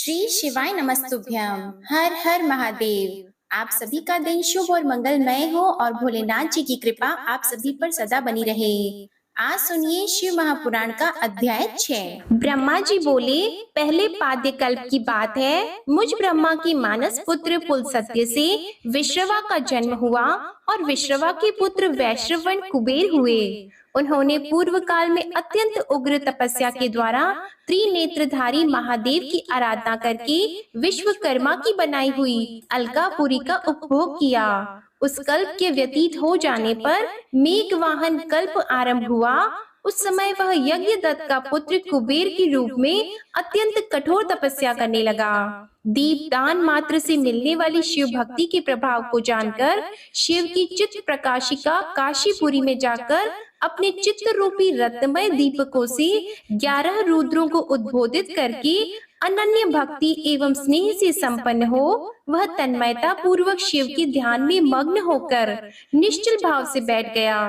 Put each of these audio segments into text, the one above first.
श्री शिवाय नमस्तुभ्यम। हर हर महादेव। आप सभी का दिन शुभ और मंगलमय हो और भोलेनाथ जी की कृपा आप सभी पर सदा बनी रहे। आज सुनिए शिव महापुराण का अध्याय 6। ब्रह्मा जी बोले, पहले पाद्य कल्प की बात है। मुझ ब्रह्मा की मानस पुत्र पुलस्त्य से विश्रवा का जन्म हुआ और विश्रवा के पुत्र वैश्रवण कुबेर हुए। उन्होंने पूर्व काल में अत्यंत उग्र तपस्या के द्वारा त्रिनेत्रधारी महादेव की आराधना करके विश्वकर्मा की बनाई हुई अलकापुरी का उपभोग किया। उस कल्प के व्यतीत हो जाने पर मेघवाहन कल्प आरंभ हुआ। उस समय वह यज्ञ दत्त का पुत्र कुबेर के रूप में अत्यंत कठोर तपस्या करने लगा। दीप दान मात्र से मिलने वाली शिव भक्ति के प्रभाव को जानकर शिव की चित्त प्रकाशिका काशीपुरी में जाकर अपने चित्त रूपी रत्नमय दीपकों से 11 रुद्रों को उद्बोधित करके अनन्य भक्ति एवं स्नेह से संपन्न हो वह तन्मयता पूर्वक शिव के ध्यान में मग्न होकर निश्चल भाव से बैठ गया।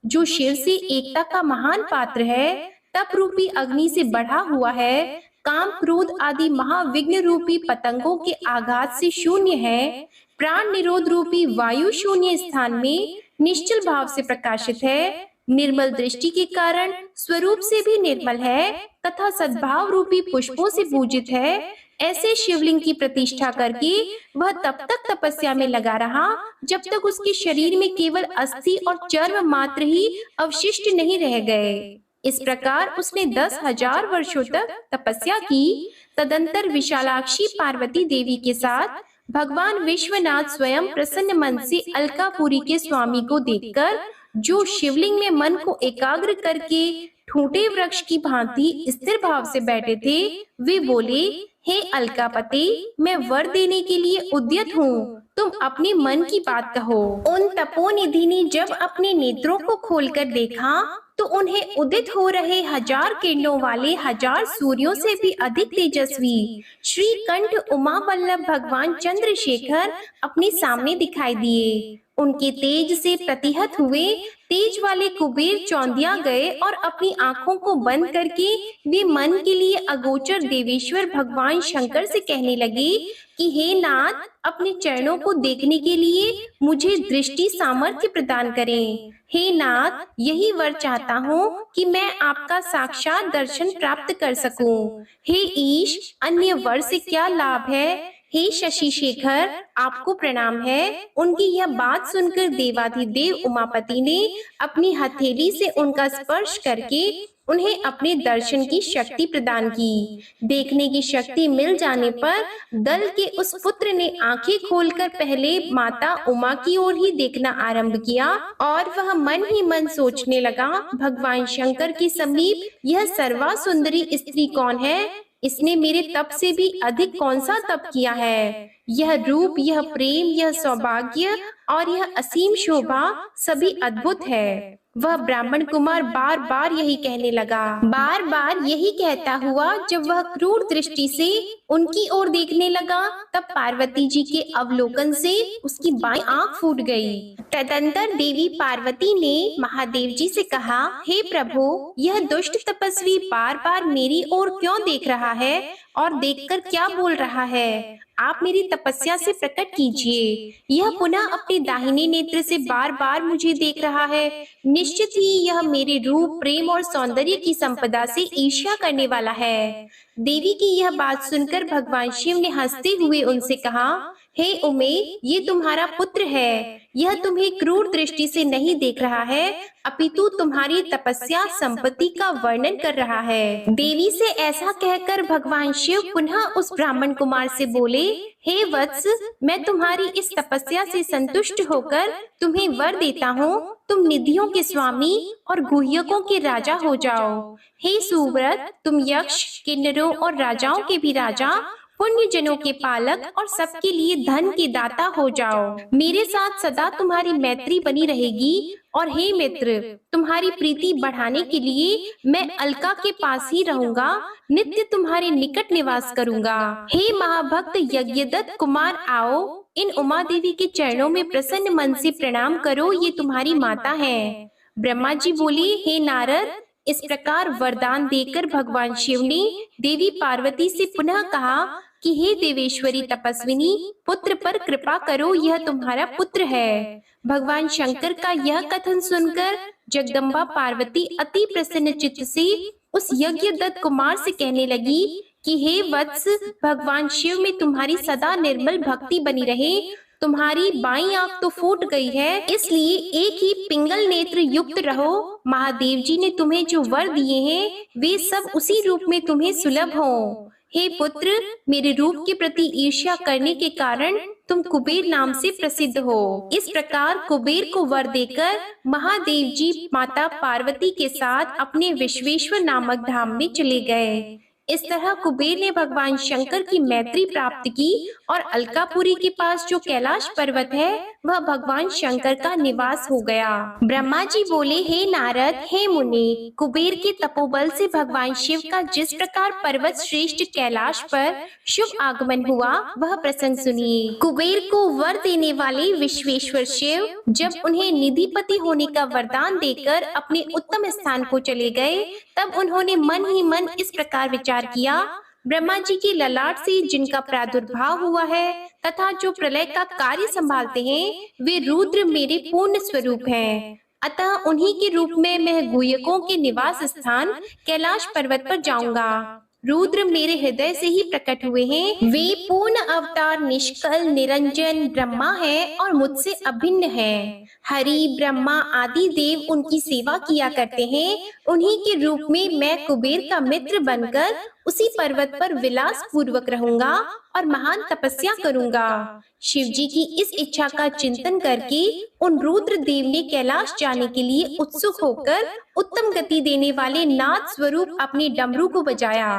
जो शिव से एकता का महान पात्र है, तप रूपी अग्नि से बढ़ा हुआ है, काम क्रोध आदि महाविघ्न रूपी पतंगों के आघात से शून्य है, प्राण निरोध रूपी वायु शून्य स्थान में निश्चल भाव से प्रकाशित है, निर्मल दृष्टि के कारण स्वरूप से भी निर्मल है तथा सद्भाव रूपी पुष्पों से पूजित है, ऐसे शिवलिंग की प्रतिष्ठा करके वह तब तक तपस्या में लगा रहा जब तक उसके शरीर में केवल अस्थि और चर्म मात्र ही अवशिष्ट नहीं रह गए। इस प्रकार उसने 10,000 वर्षों तक तपस्या की। तदंतर विशालाक्षी पार्वती देवी के साथ भगवान विश्वनाथ स्वयं प्रसन्न मन से अलकापुरी के स्वामी को देखकर, जो शिवलिंग में मन को एकाग्र करके ठूंठे वृक्ष की भांति स्थिर भाव से बैठे थे, वे बोले, हे अलकापति, मैं वर देने के लिए उद्यत हूँ, तुम अपने मन की बात कहो। उन तपोनिधि ने जब अपने नेत्रों को खोलकर देखा तो उन्हें उदित हो रहे 1000 किरणों वाले 1000 सूर्यों से भी अधिक तेजस्वी श्री कंठ उमा वल्लभ भगवान चंद्रशेखर अपने सामने दिखाई दिए। उनके तेज से प्रतिहत हुए तेज वाले कुबेर चौंधिया गए और अपनी आंखों को बंद करके वे मन के लिए अगोचर देवेश्वर भगवान शंकर से कहने लगे कि हे नाथ, अपने चरणों को देखने के लिए मुझे दृष्टि सामर्थ्य प्रदान करें। हे नाथ, यही वर चाहता हूँ कि मैं आपका साक्षात दर्शन प्राप्त कर सकूं। हे ईश, अन्य वर से क्या लाभ है। हे शशि शेखर, आपको प्रणाम है। उनकी यह बात सुनकर देवाधिदेव उमापति ने अपनी हथेली से उनका स्पर्श करके उन्हें अपने दर्शन की शक्ति प्रदान की। देखने की शक्ति मिल जाने पर दल के उस पुत्र ने आंखें खोलकर पहले माता उमा की ओर ही देखना आरंभ किया और वह मन ही मन सोचने लगा, भगवान शंकर के समीप यह सर्वा सुंदरी स्त्री कौन है। इसने मेरे तप से भी अधिक कौन सा तप किया है। यह रूप, यह प्रेम, यह सौभाग्य और यह असीम शोभा सभी अद्भुत है। वह ब्राह्मण कुमार बार बार यही कहने लगा। बार बार यही कहता हुआ जब वह क्रूर दृष्टि से उनकी ओर देखने लगा, तब पार्वती जी के अवलोकन से उसकी बाईं आंख फूट गई। तदंतर देवी पार्वती ने महादेव जी से कहा, हे प्रभु, यह दुष्ट तपस्वी बार बार मेरी ओर क्यों देख रहा है और देखकर क्या बोल रहा है। आप मेरी तपस्या से प्रकट कीजिए। यह पुनः अपने दाहिने नेत्र से बार बार मुझे देख रहा है। निश्चित ही यह मेरे रूप, प्रेम और सौंदर्य की संपदा से ईर्ष्या करने वाला है। देवी की यह बात सुनकर भगवान शिव ने हंसते हुए उनसे कहा, हे उमे, ये तुम्हारा पुत्र है। यह तुम्हें क्रूर दृष्टि से नहीं देख रहा है, अपितु तुम्हारी तपस्या संपत्ति का वर्णन कर रहा है। देवी से ऐसा कहकर भगवान शिव पुनः उस ब्राह्मण कुमार से बोले, हे वत्स, मैं तुम्हारी इस तपस्या से संतुष्ट होकर तुम्हें वर देता हूँ। तुम निधियों के स्वामी और गुह्यकों के राजा हो जाओ। हे सुव्रत, तुम यक्ष, किन्नरों और राजाओं के भी राजा, पुण्य जनों के पालक और सबके लिए धन के दाता हो जाओ। मेरे साथ सदा तुम्हारी मैत्री बनी रहेगी। और हे मित्र, तुम्हारी प्रीति बढ़ाने के लिए मैं अलका के पास ही रहूंगा, नित्य तुम्हारे निकट निवास करूंगा। हे महाभक्त यज्ञदत्त कुमार, आओ, इन उमा देवी के चरणों में प्रसन्न मन से प्रणाम करो, ये तुम्हारी माता है। ब्रह्मा जी बोले, हे नारद, इस प्रकार वरदान देकर भगवान शिव ने देवी पार्वती से पुनः कहा, कि हे देवेश्वरी तपस्विनी, पुत्र पर कृपा करो, यह तुम्हारा पुत्र है। भगवान शंकर का यह कथन सुनकर जगदम्बा पार्वती अति प्रसन्न चित्त से उस यज्ञदत्त कुमार से कहने लगी कि हे वत्स, भगवान शिव में तुम्हारी सदा निर्मल भक्ति बनी रहे। तुम्हारी बाईं आंख तो फूट गई है, इसलिए एक ही पिंगल नेत्र युक्त रहो। महादेव जी ने तुम्हें जो वर दिए हैं वे सब उसी रूप में तुम्हें सुलभ हो। हे पुत्र, मेरे रूप के प्रति ईर्ष्या करने के कारण तुम कुबेर नाम से प्रसिद्ध हो। इस प्रकार कुबेर को वर देकर महादेव जी माता पार्वती के साथ अपने विश्वेश्वर नामक धाम में चले गए। इस तरह कुबेर ने भगवान शंकर की मैत्री प्राप्त की और अलकापुरी के पास जो कैलाश पर्वत है वह भगवान शंकर का निवास हो गया। ब्रह्मा जी बोले, हे नारद, हे मुनि, कुबेर के तपोबल से भगवान शिव का जिस प्रकार पर्वत श्रेष्ठ कैलाश पर शुभ आगमन हुआ वह प्रसंग सुनिए। कुबेर को वर देने वाले विश्वेश्वर शिव जब उन्हें निधिपति होने का वरदान देकर अपने उत्तम स्थान को चले गए, तब उन्होंने मन ही मन इस प्रकार विचार किया, ब्रह्मा जी के ललाट से जिनका प्रादुर्भाव हुआ है तथा जो प्रलय का कार्य संभालते हैं वे रुद्र मेरे पूर्ण स्वरूप हैं। अतः उन्हीं के रूप में मैं गुह्यकों के निवास स्थान कैलाश पर्वत पर जाऊंगा। रुद्र मेरे हृदय से ही प्रकट हुए हैं। वे पूर्ण अवतार निष्कल निरंजन ब्रह्मा है और मुझसे अभिन्न है। हरि, ब्रह्मा आदि देव उनकी सेवा किया करते हैं। उन्हीं के रूप में मैं कुबेर का मित्र बनकर उसी पर्वत पर विलास पूर्वक रहूंगा और महान तपस्या करूंगा। शिव जी की इस इच्छा का चिंतन करके उन रुद्र देव ने कैलाश जाने के लिए उत्सुक होकर उत्तम गति देने वाले नाद स्वरूप अपने डमरू को बजाया।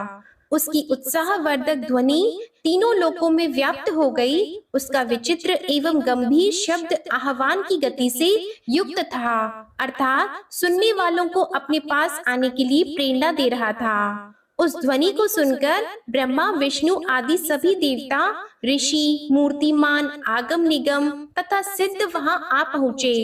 उसकी उत्साहवर्धक ध्वनि तीनों लोकों में व्याप्त हो गई। उसका विचित्र एवं गंभीर शब्द आह्वान की गति से युक्त था, अर्थात सुनने वालों को अपने पास आने के लिए प्रेरणा दे रहा था। उस ध्वनि को सुनकर ब्रह्मा, विष्णु आदि सभी देवता, ऋषि, मूर्तिमान, आगम निगम तथा सिद्ध वहां आ पहुँचे।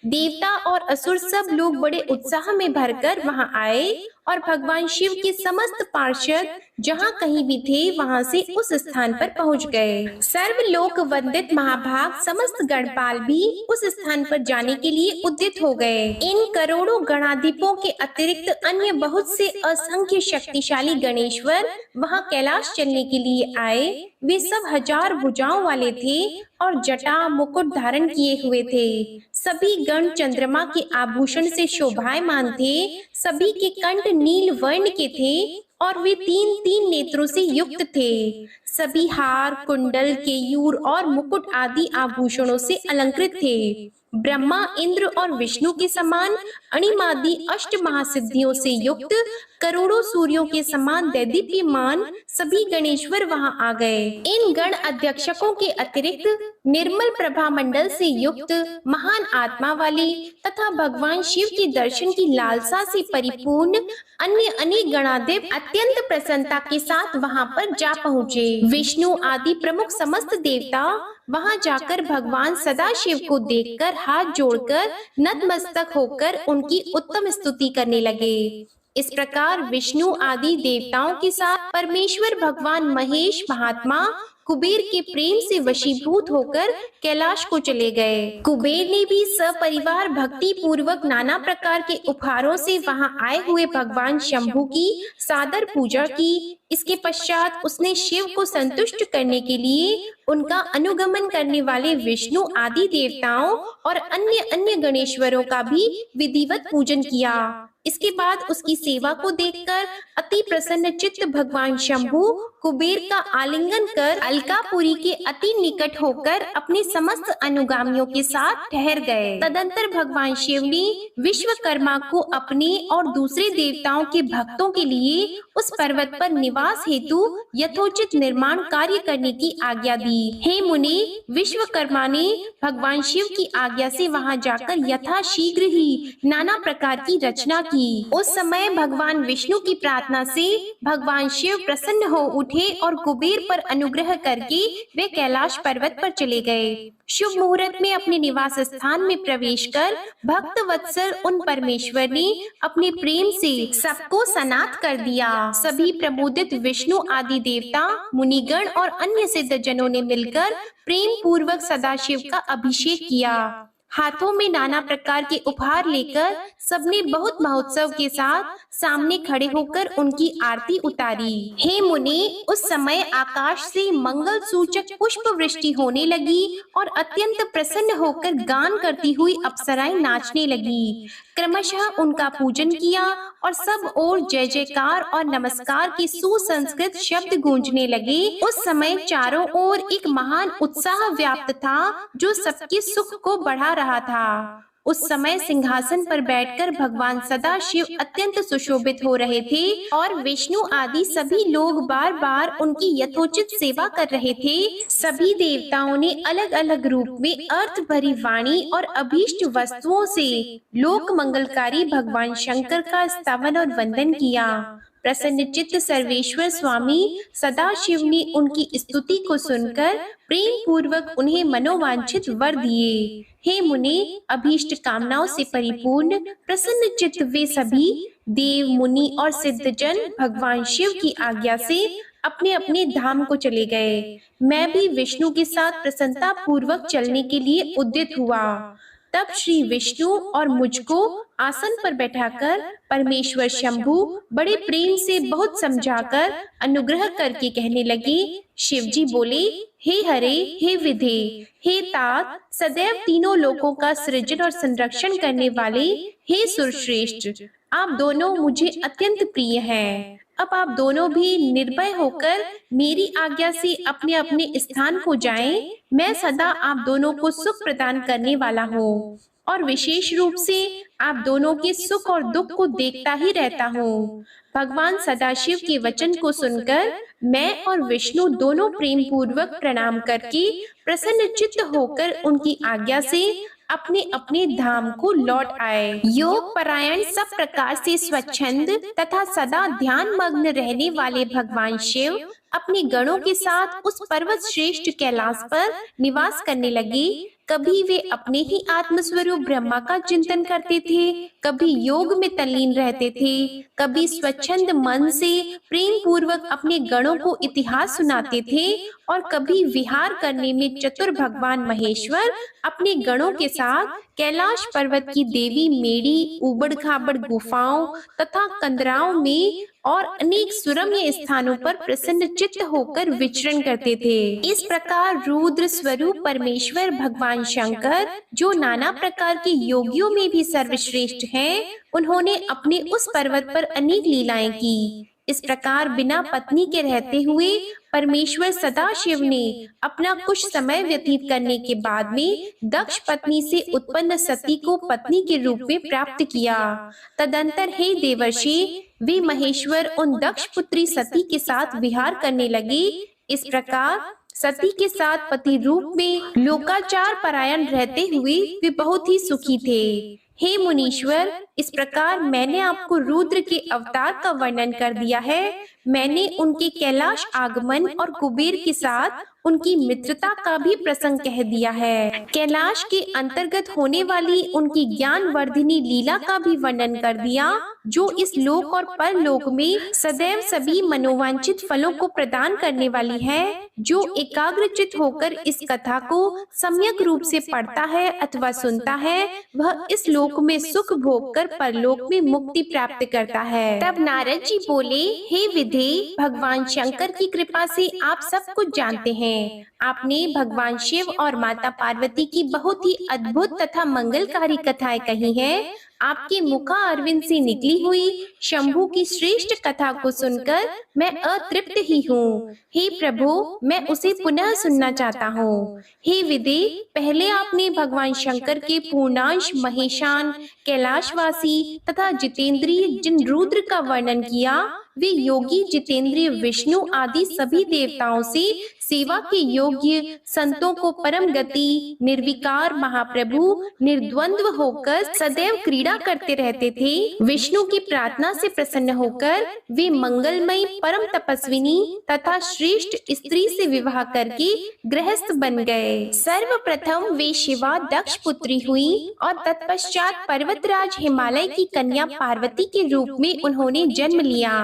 देवता और असुर सब लोग बड़े उत्साह में भरकर वहां आए और भगवान शिव के समस्त पार्षद जहाँ कहीं भी थे वहां से उस स्थान पर पहुंच गए। सर्वलोक वंदित महाभाग समस्त गणपाल भी उस स्थान पर जाने के लिए उद्यत हो गए। इन करोड़ों गणाधिपों के अतिरिक्त अन्य बहुत से असंख्य शक्तिशाली गणेश्वर वहां कैलाश चलने के लिए आए। वे सब 1000 भुजाओं वाले थे और जटा मुकुट धारण किए हुए थे। सभी गण चंद्रमा के आभूषण से शोभायमान थे। सभी के कंठ नील वर्ण के थे और वे 3-3 नेत्रों से युक्त थे। सभी हार, कुंडल, केयूर और मुकुट आदि आभूषणों से अलंकृत थे। ब्रह्मा, इंद्र और विष्णु के समान अणिमादि अष्ट महासिद्धियों से युक्त करोड़ों सूर्यों के समान दैदीप्यमान सभी गणेश्वर वहां आ गए। इन गण अध्यक्षकों के अतिरिक्त निर्मल प्रभा मंडल से युक्त महान आत्मा वाले तथा भगवान शिव के दर्शन की लालसा से परिपूर्ण अन्य अनेक गणाधिप अत्यंत प्रसन्नता के साथ वहां पर जा पहुँचे। विष्णु आदि प्रमुख समस्त देवता वहां जाकर भगवान सदाशिव को देखकर हाथ जोड़कर नतमस्तक होकर उनकी उत्तम स्तुति करने लगे। इस प्रकार विष्णु आदि देवताओं के साथ परमेश्वर भगवान महेश महात्मा कुबेर के प्रेम से वशीभूत होकर कैलाश को चले गए। कुबेर ने भी सपरिवार भक्ति पूर्वक नाना प्रकार के उपहारों से वहां आए हुए भगवान शंभु की सादर पूजा की। इसके पश्चात उसने शिव को संतुष्ट करने के लिए उनका अनुगमन करने वाले विष्णु आदि देवताओं और अन्य गणेश्वरों का भी विधिवत पूजन किया। इसके बाद उसकी सेवा को देखकर अति प्रसन्न चित्त भगवान शंभु कुबेर का आलिंगन कर अलकापुरी के अति निकट होकर अपने समस्त अनुगामियों के साथ ठहर गए। तदंतर भगवान शिव ने विश्वकर्मा को अपने और दूसरे देवताओं के भक्तों के लिए उस पर्वत पर निवास हेतु यथोचित निर्माण कार्य करने की आज्ञा दी। हे मुनि, विश्वकर्मा ने भगवान शिव की आज्ञा से वहां जाकर यथाशीघ्र ही नाना प्रकार की रचना की। उस समय भगवान विष्णु की प्रार्थना से भगवान शिव प्रसन्न हो उठे हे और कुबेर पर अनुग्रह करके वे कैलाश पर्वत पर चले गए। शुभ मुहूर्त में अपने निवास स्थान में प्रवेश कर भक्त वत्सल उन परमेश्वर ने अपने प्रेम से सबको सनाथ कर दिया। सभी प्रबोधित विष्णु आदि देवता, मुनिगण और अन्य सिद्ध जनों ने मिलकर प्रेम पूर्वक सदाशिव का अभिषेक किया। हाथों में नाना प्रकार के उपहार लेकर सबने बहुत महोत्सव के साथ सामने खड़े होकर उनकी आरती उतारी। हे मुनि, उस समय आकाश से मंगल सूचक पुष्प वृष्टि होने लगी और अत्यंत प्रसन्न होकर गान करती हुई अप्सराएं नाचने लगी। क्रमशः उनका पूजन किया और सब ओर जय जयकार और नमस्कार के सुसंस्कृत शब्द गूंजने लगे। उस समय चारों ओर एक महान उत्साह व्याप्त था जो सबके सुख को बढ़ा रहा था। उस समय सिंहासन पर बैठकर भगवान सदाशिव अत्यंत सुशोभित हो रहे थे और विष्णु आदि सभी लोग बार बार उनकी यथोचित सेवा कर रहे थे। सभी देवताओं ने अलग अलग रूप में अर्थ भरी वाणी और अभीष्ट वस्तुओं से लोक मंगलकारी भगवान शंकर का स्तवन और वंदन किया। प्रसन्न चित्त सर्वेश्वर स्वामी सदाशिव ने उनकी स्तुति को सुनकर प्रेम पूर्वक उन्हें मनोवांछित वर दिए। हे मुनि, अभीष्ट कामनाओं से परिपूर्ण प्रसन्न चित्त वे सभी देव, मुनि और सिद्ध जन भगवान शिव की आज्ञा से अपने अपने धाम को चले गए। मैं भी विष्णु के साथ प्रसन्नता पूर्वक चलने के लिए उद्यत हुआ। तब श्री विष्णु और मुझको आसन पर बैठाकर परमेश्वर शंभु बड़े प्रेम से बहुत समझाकर अनुग्रह करके कहने लगे। शिव जी बोले, हे हरे, हे विधे, हे तात, सदैव तीनों लोकों का सृजन और संरक्षण करने वाले हे सुरश्रेष्ठ, आप दोनों मुझे अत्यंत प्रिय हैं। अब आप दोनों भी निर्भय होकर मेरी आज्ञा से अपने अपने स्थान को जाएं। मैं सदा आप दोनों को सुख प्रदान करने वाला हूँ और विशेष रूप से आप दोनों के सुख और दुख को देखता ही रहता हूँ। भगवान सदाशिव के वचन को सुनकर मैं और विष्णु दोनों प्रेम पूर्वक प्रणाम करके प्रसन्न चित्त होकर उनकी आज्ञा से अपने अपने धाम को लौट आए। योग परायण सब प्रकार से स्वच्छंद तथा सदा ध्यान मग्न रहने वाले भगवान शिव अपने गणों के साथ उस पर्वत श्रेष्ठ कैलाश पर निवास करने लगे। कभी वे अपने ही आत्मस्वरूप ब्रह्मा का चिंतन करते थे, कभी योग में तल्लीन रहते थे, कभी स्वच्छंद मन से प्रेम पूर्वक अपने गणों को इतिहास सुनाते थे और कभी विहार करने में चतुर भगवान महेश्वर अपने गणों के साथ कैलाश पर्वत की देवी मेड़ी, उबड़ खाबड़ गुफाओं तथा कंदराओं में और अनेक सुरम्य स्थानों पर प्रसन्न चित्त होकर विचरण करते थे। इस प्रकार रुद्र स्वरूप परमेश्वर भगवान शंकर, जो नाना प्रकार के योगियों में भी सर्वश्रेष्ठ हैं, उन्होंने अपने उस पर्वत पर अनेक लीलाएं की। इस प्रकार बिना पत्नी के रहते हुए परमेश्वर सदाशिव ने अपना कुछ समय व्यतीत करने के बाद में दक्ष पत्नी से उत्पन्न सती को पत्नी के रूप में प्राप्त किया। तदंतर हे देवर्षि, वे महेश्वर उन दक्ष पुत्री सती के साथ विहार करने लगे। इस प्रकार सती के साथ पति रूप में लोकाचार परायण रहते हुए वे बहुत ही सुखी थे। हे मुनीश्वर, इस प्रकार मैंने आपको रुद्र के अवतार का वर्णन कर दिया है। मैंने उनके कैलाश आगमन और कुबेर के साथ उनकी मित्रता का भी प्रसंग कह दिया है। कैलाश के अंतर्गत होने वाली उनकी ज्ञान वर्धिनी लीला का भी वर्णन कर दिया, जो इस लोक और परलोक में सदैव सभी मनोवांछित फलों को प्रदान करने वाली है। जो एकाग्रचित होकर इस कथा को सम्यक रूप से पढ़ता है अथवा सुनता है, वह इस लोक में सुख भोग कर परलोक में मुक्ति प्राप्त करता है। तब नारद जी बोले, हे विधे, भगवान शंकर की कृपा से आप सब कुछ जानते हैं। आपने भगवान शिव और माता पार्वती की बहुत ही अद्भुत तथा मंगलकारी कथाएं कही हैं। आपके मुखा अरविंद से निकली हुई शंभु की श्रेष्ठ कथा को सुनकर मैं अतृप्त ही हूँ। हे प्रभु, मैं उसे पुनः सुनना चाहता हूँ। हे विदे, पहले आपने भगवान शंकर के पूर्णांश महेशान, कैलाशवासी तथा जितेंद्रिय जिन रुद्र का वर्णन किया, वे योगी जितेंद्रिय विष्णु आदि सभी देवताओं से सेवा के योग्य संतों को परम गति निर्विकार महाप्रभु निर्द्वंद्व होकर सदैव क्रीड़ा करते रहते थे। विष्णु की प्रार्थना से प्रसन्न होकर वे मंगलमयी परम तपस्विनी तथा श्रेष्ठ स्त्री से विवाह करके गृहस्थ बन गए। सर्वप्रथम वे शिवा दक्ष पुत्री हुई और तत्पश्चात पर्वतराज हिमालय की कन्या पार्वती के रूप में उन्होंने जन्म लिया।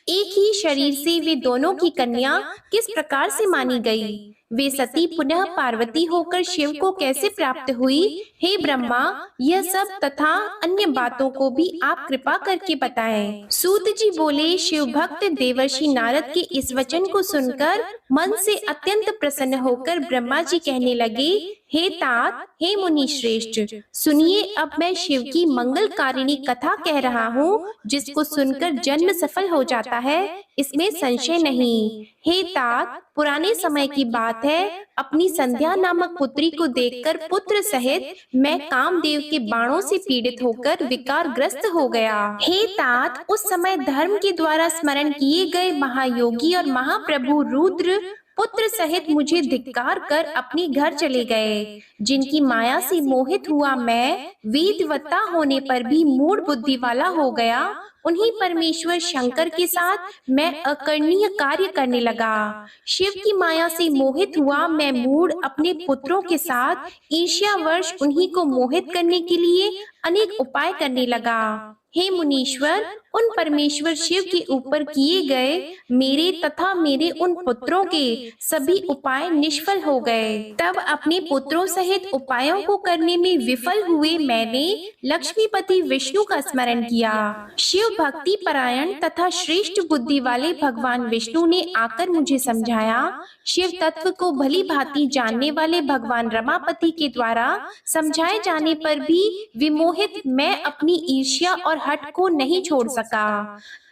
एक ही शरीर से वे दोनों की कन्या किस प्रकार से मानी गई? वे सती पुनः पार्वती होकर शिव को कैसे प्राप्त हुई? हे ब्रह्मा, यह सब तथा अन्य बातों को भी आप कृपा करके बताएं। सूत जी बोले, शिव भक्त देवर्षि नारद के इस वचन को सुनकर मन से अत्यंत प्रसन्न होकर ब्रह्मा जी कहने लगे, हे तात, हे मुनि श्रेष्ठ, सुनिए, अब मैं शिव की मंगलकारिणी कथा कह रहा हूँ, जिसको सुनकर जन्म सफल हो जाता है, इसमें संशय नहीं। हे तात, पुराने समय की बात है, अपनी संध्या नामक पुत्री को देखकर पुत्र सहित मैं कामदेव के बाणों से पीड़ित होकर विकारग्रस्त हो गया। हे तात, उस समय धर्म के द्वारा स्मरण किए गए महायोगी और महाप्रभु रुद्र पुत्र सहित मुझे धिक्कार कर अपने घर चले गए। जिनकी माया से मोहित हुआ मैं वेदवत्ता होने पर भी मूढ़ बुद्धि वाला हो गया, उन्हीं परमेश्वर शंकर के साथ मैं अकर्णीय कार्य करने लगा। शिव की माया से मोहित हुआ मैं मूढ़ अपने पुत्रों के साथ ईर्ष्यावश उन्हीं को मोहित करने के लिए अनेक उपाय करने लगा। हे मुनीश्वर, उन परमेश्वर शिव के ऊपर किए गए मेरे तथा मेरे उन पुत्रों के सभी उपाय निष्फल हो गए। तब अपने पुत्रों सहित उपायों को करने में विफल हुए मैंने लक्ष्मीपति विष्णु का स्मरण किया। शिव भक्ति परायण तथा श्रेष्ठ बुद्धि वाले भगवान विष्णु ने आकर मुझे समझाया। शिव तत्व को भली भांति जानने वाले भगवान रमापति के द्वारा समझाए जाने पर भी विमोहित मैं अपनी ईर्ष्या और हठ को नहीं छोड़ सका।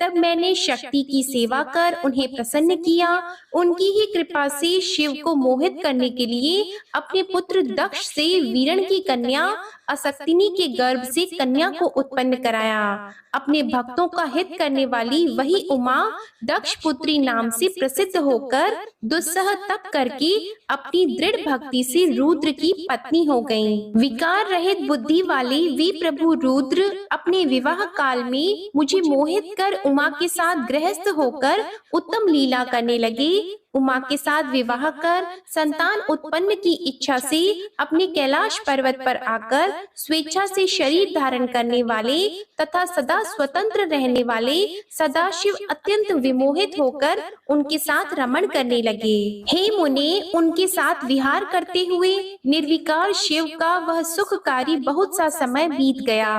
तब मैंने शक्ति की सेवा कर उन्हें प्रसन्न किया। उनकी ही कृपा से शिव को मोहित करने के लिए अपने पुत्र दक्ष से वीरण की कन्या असक्तिनी के गर्भ से कन्या को उत्पन्न कराया। अपने भक्तों का हित करने वाली वही उमा दक्ष पुत्री नाम से प्रसिद्ध होकर दुस्सह तप करके अपनी दृढ़ भक्ति से रुद्र की पत्नी हो गईं। विकार रहित बुद्धि वाले वे प्रभु रुद्र अपने विवाह काल में मुझे मोहित कर उमा के साथ गृहस्थ होकर उत्तम लीला करने लगे। उमा के साथ विवाह कर संतान उत्पन्न की इच्छा से अपने कैलाश पर्वत पर आकर स्वेच्छा से शरीर धारण करने वाले तथा सदा स्वतंत्र रहने वाले सदाशिव अत्यंत विमोहित होकर उनके साथ रमण करने लगे। हे मुने, उनके साथ विहार करते हुए निर्विकार शिव का वह सुखकारी बहुत सा समय बीत गया।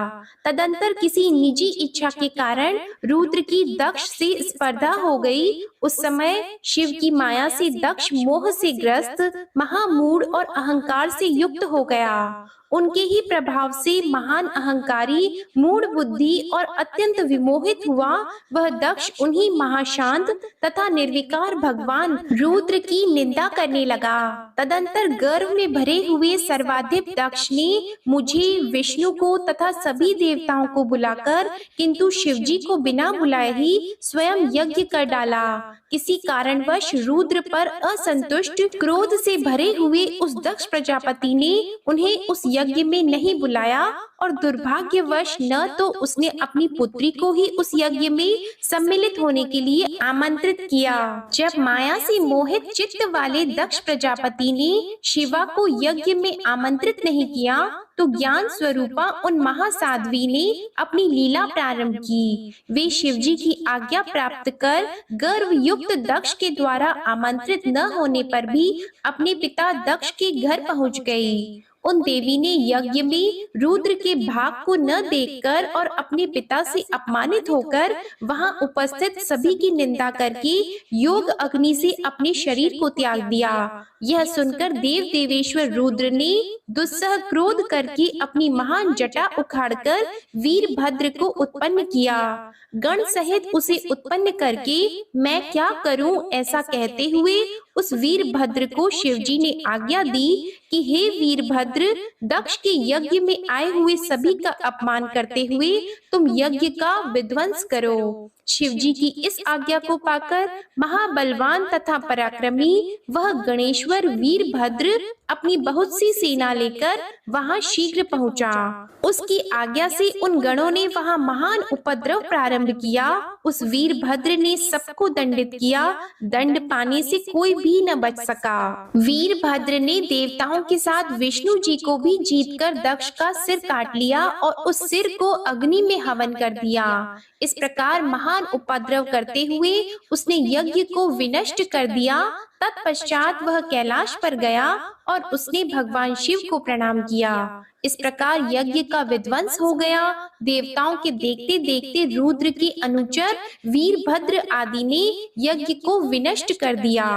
तदंतर किसी निजी इच्छा के कारण रुद्र की दक्ष से स्पर्धा हो गई। उस समय शिव की माया से दक्ष मोह से ग्रस्त महामूढ़ और अहंकार से युक्त हो गया। उनके ही प्रभाव से महान अहंकारी मूढ़ बुद्धि और अत्यंत विमोहित हुआ वह दक्ष उन्हीं महाशांत तथा निर्विकार भगवान रुद्र की निंदा करने लगा। तदंतर गर्व में भरे हुए सर्वाधिप दक्ष ने मुझे, विष्णु को तथा सभी देवताओं को बुलाकर किंतु शिवजी को बिना बुलाए ही स्वयं यज्ञ कर डाला। किसी कारणवश रुद्र पर असंतुष्ट क्रोध से भरे हुए उस दक्ष प्रजापति ने उन्हें उस यज्ञ में नहीं बुलाया और दुर्भाग्यवश न तो उसने अपनी पुत्री को ही उस यज्ञ में सम्मिलित होने के लिए आमंत्रित किया। जब माया से मोहित चित्त वाले दक्ष प्रजापति ने शिवा को यज्ञ में आमंत्रित नहीं किया तो ज्ञान स्वरूपा उन महासाध्वी ने अपनी लीला प्रारंभ की। वे शिवजी की आज्ञा प्राप्त कर गर्व युक्त दक्ष के द्वारा आमंत्रित न होने पर भी अपने पिता दक्ष के घर पहुंच गई। उन देवी ने यज्ञ में रुद्र के भाग को न देखकर और अपने पिता से अपमानित होकर वहां उपस्थित सभी की निंदा करके योग अग्नि से अपने शरीर को त्याग दिया। यह सुनकर देव देवेश्वर रुद्र ने दुस्सह क्रोध करके अपनी महान जटा उखाड़कर वीरभद्र को उत्पन्न किया। गण सहित उसे उत्पन्न करके मैं क्या करूं ऐसा कहते हुए उस वीरभद्र को शिवजी ने आज्ञा दी कि हे वीरभद्र, दक्ष के यज्ञ में आए हुए सभी का अपमान करते हुए तुम यज्ञ का विध्वंस करो। शिवजी की इस आज्ञा को पाकर महाबलवान तथा पराक्रमी वह गणेश्वर वीरभद्र अपनी बहुत सी सेना लेकर वहां शीघ्र पहुंचा। उसकी आज्ञा से उन गणों ने वहां महान उपद्रव प्रारंभ किया। उस वीरभद्र ने सबको दंडित किया। दंड पाने से कोई भी न बच सका। वीरभद्र ने देवताओं के साथ विष्णु जी को भी जीतकर दक्ष का सिर काट लिया और उस सिर को अग्नि में हवन कर दिया। इस प्रकार महान उपद्रव करते हुए उसने यज्ञ को विनष्ट कर दिया। तत्पश्चात वह कैलाश पर गया और उसने भगवान शिव को प्रणाम किया। इस प्रकार यज्ञ का विध्वंस हो गया। देवताओं के देखते देखते रुद्र के अनुचर वीरभद्र आदि ने यज्ञ को विनष्ट कर दिया।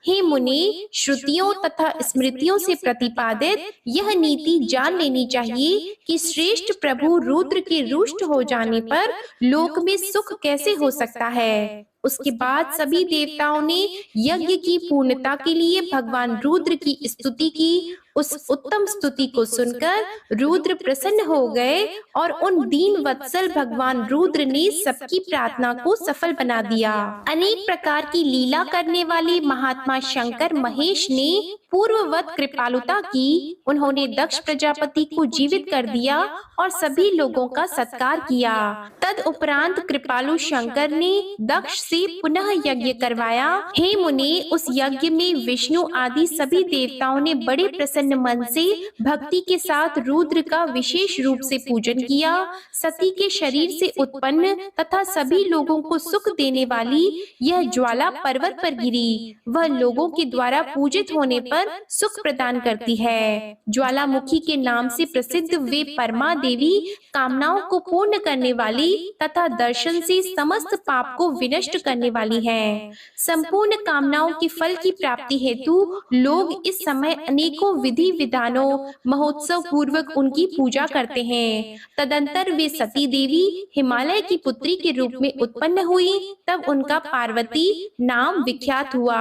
हे मुनि, श्रुतियों तथा स्मृतियों से प्रतिपादित यह नीति जान लेनी चाहिए कि श्रेष्ठ प्रभु रुद्र के रुष्ट हो जाने पर लोक में सुख कैसे हो सकता है। उसके बाद सभी देवताओं ने यज्ञ की पूर्णता के लिए भगवान रुद्र की स्तुति की। उस उत्तम स्तुति को सुनकर रुद्र प्रसन्न हो गए और उन दीन वत्सल भगवान रुद्र ने सबकी प्रार्थना को सफल बना दिया। अनेक प्रकार की लीला करने वाले महात्मा शंकर महेश ने पूर्ववत कृपालुता की। उन्होंने दक्ष प्रजापति को जीवित कर दिया और सभी लोगों का सत्कार किया। तद उपरांत कृपालु शंकर ने दक्ष से पुनः यज्ञ करवाया। हे मुनि, उस यज्ञ में विष्णु आदि सभी देवताओं ने बड़े प्रसन्न मन से भक्ति के साथ रुद्र का विशेष रूप से पूजन किया। सती के शरीर से उत्पन्न तथा सभी लोगों को सुख देने वाली यह ज्वाला पर्वत पर गिरी। वह लोगों के द्वारा पूजित होने पर सुख प्रदान करती है। ज्वालामुखी के नाम से प्रसिद्ध वे परमा देवी कामनाओं को पूर्ण करने वाली तथा दर्शन से समस्त पाप को विनष्ट करने वाली है। संपूर्ण कामनाओं के फल की प्राप्ति हेतु लोग इस समय अनेकों विधि विधानों महोत्सव पूर्वक उनकी पूजा करते हैं। तदंतर वे सती देवी हिमालय की पुत्री के रूप में उत्पन्न हुई। तब उनका पार्वती नाम विख्यात हुआ।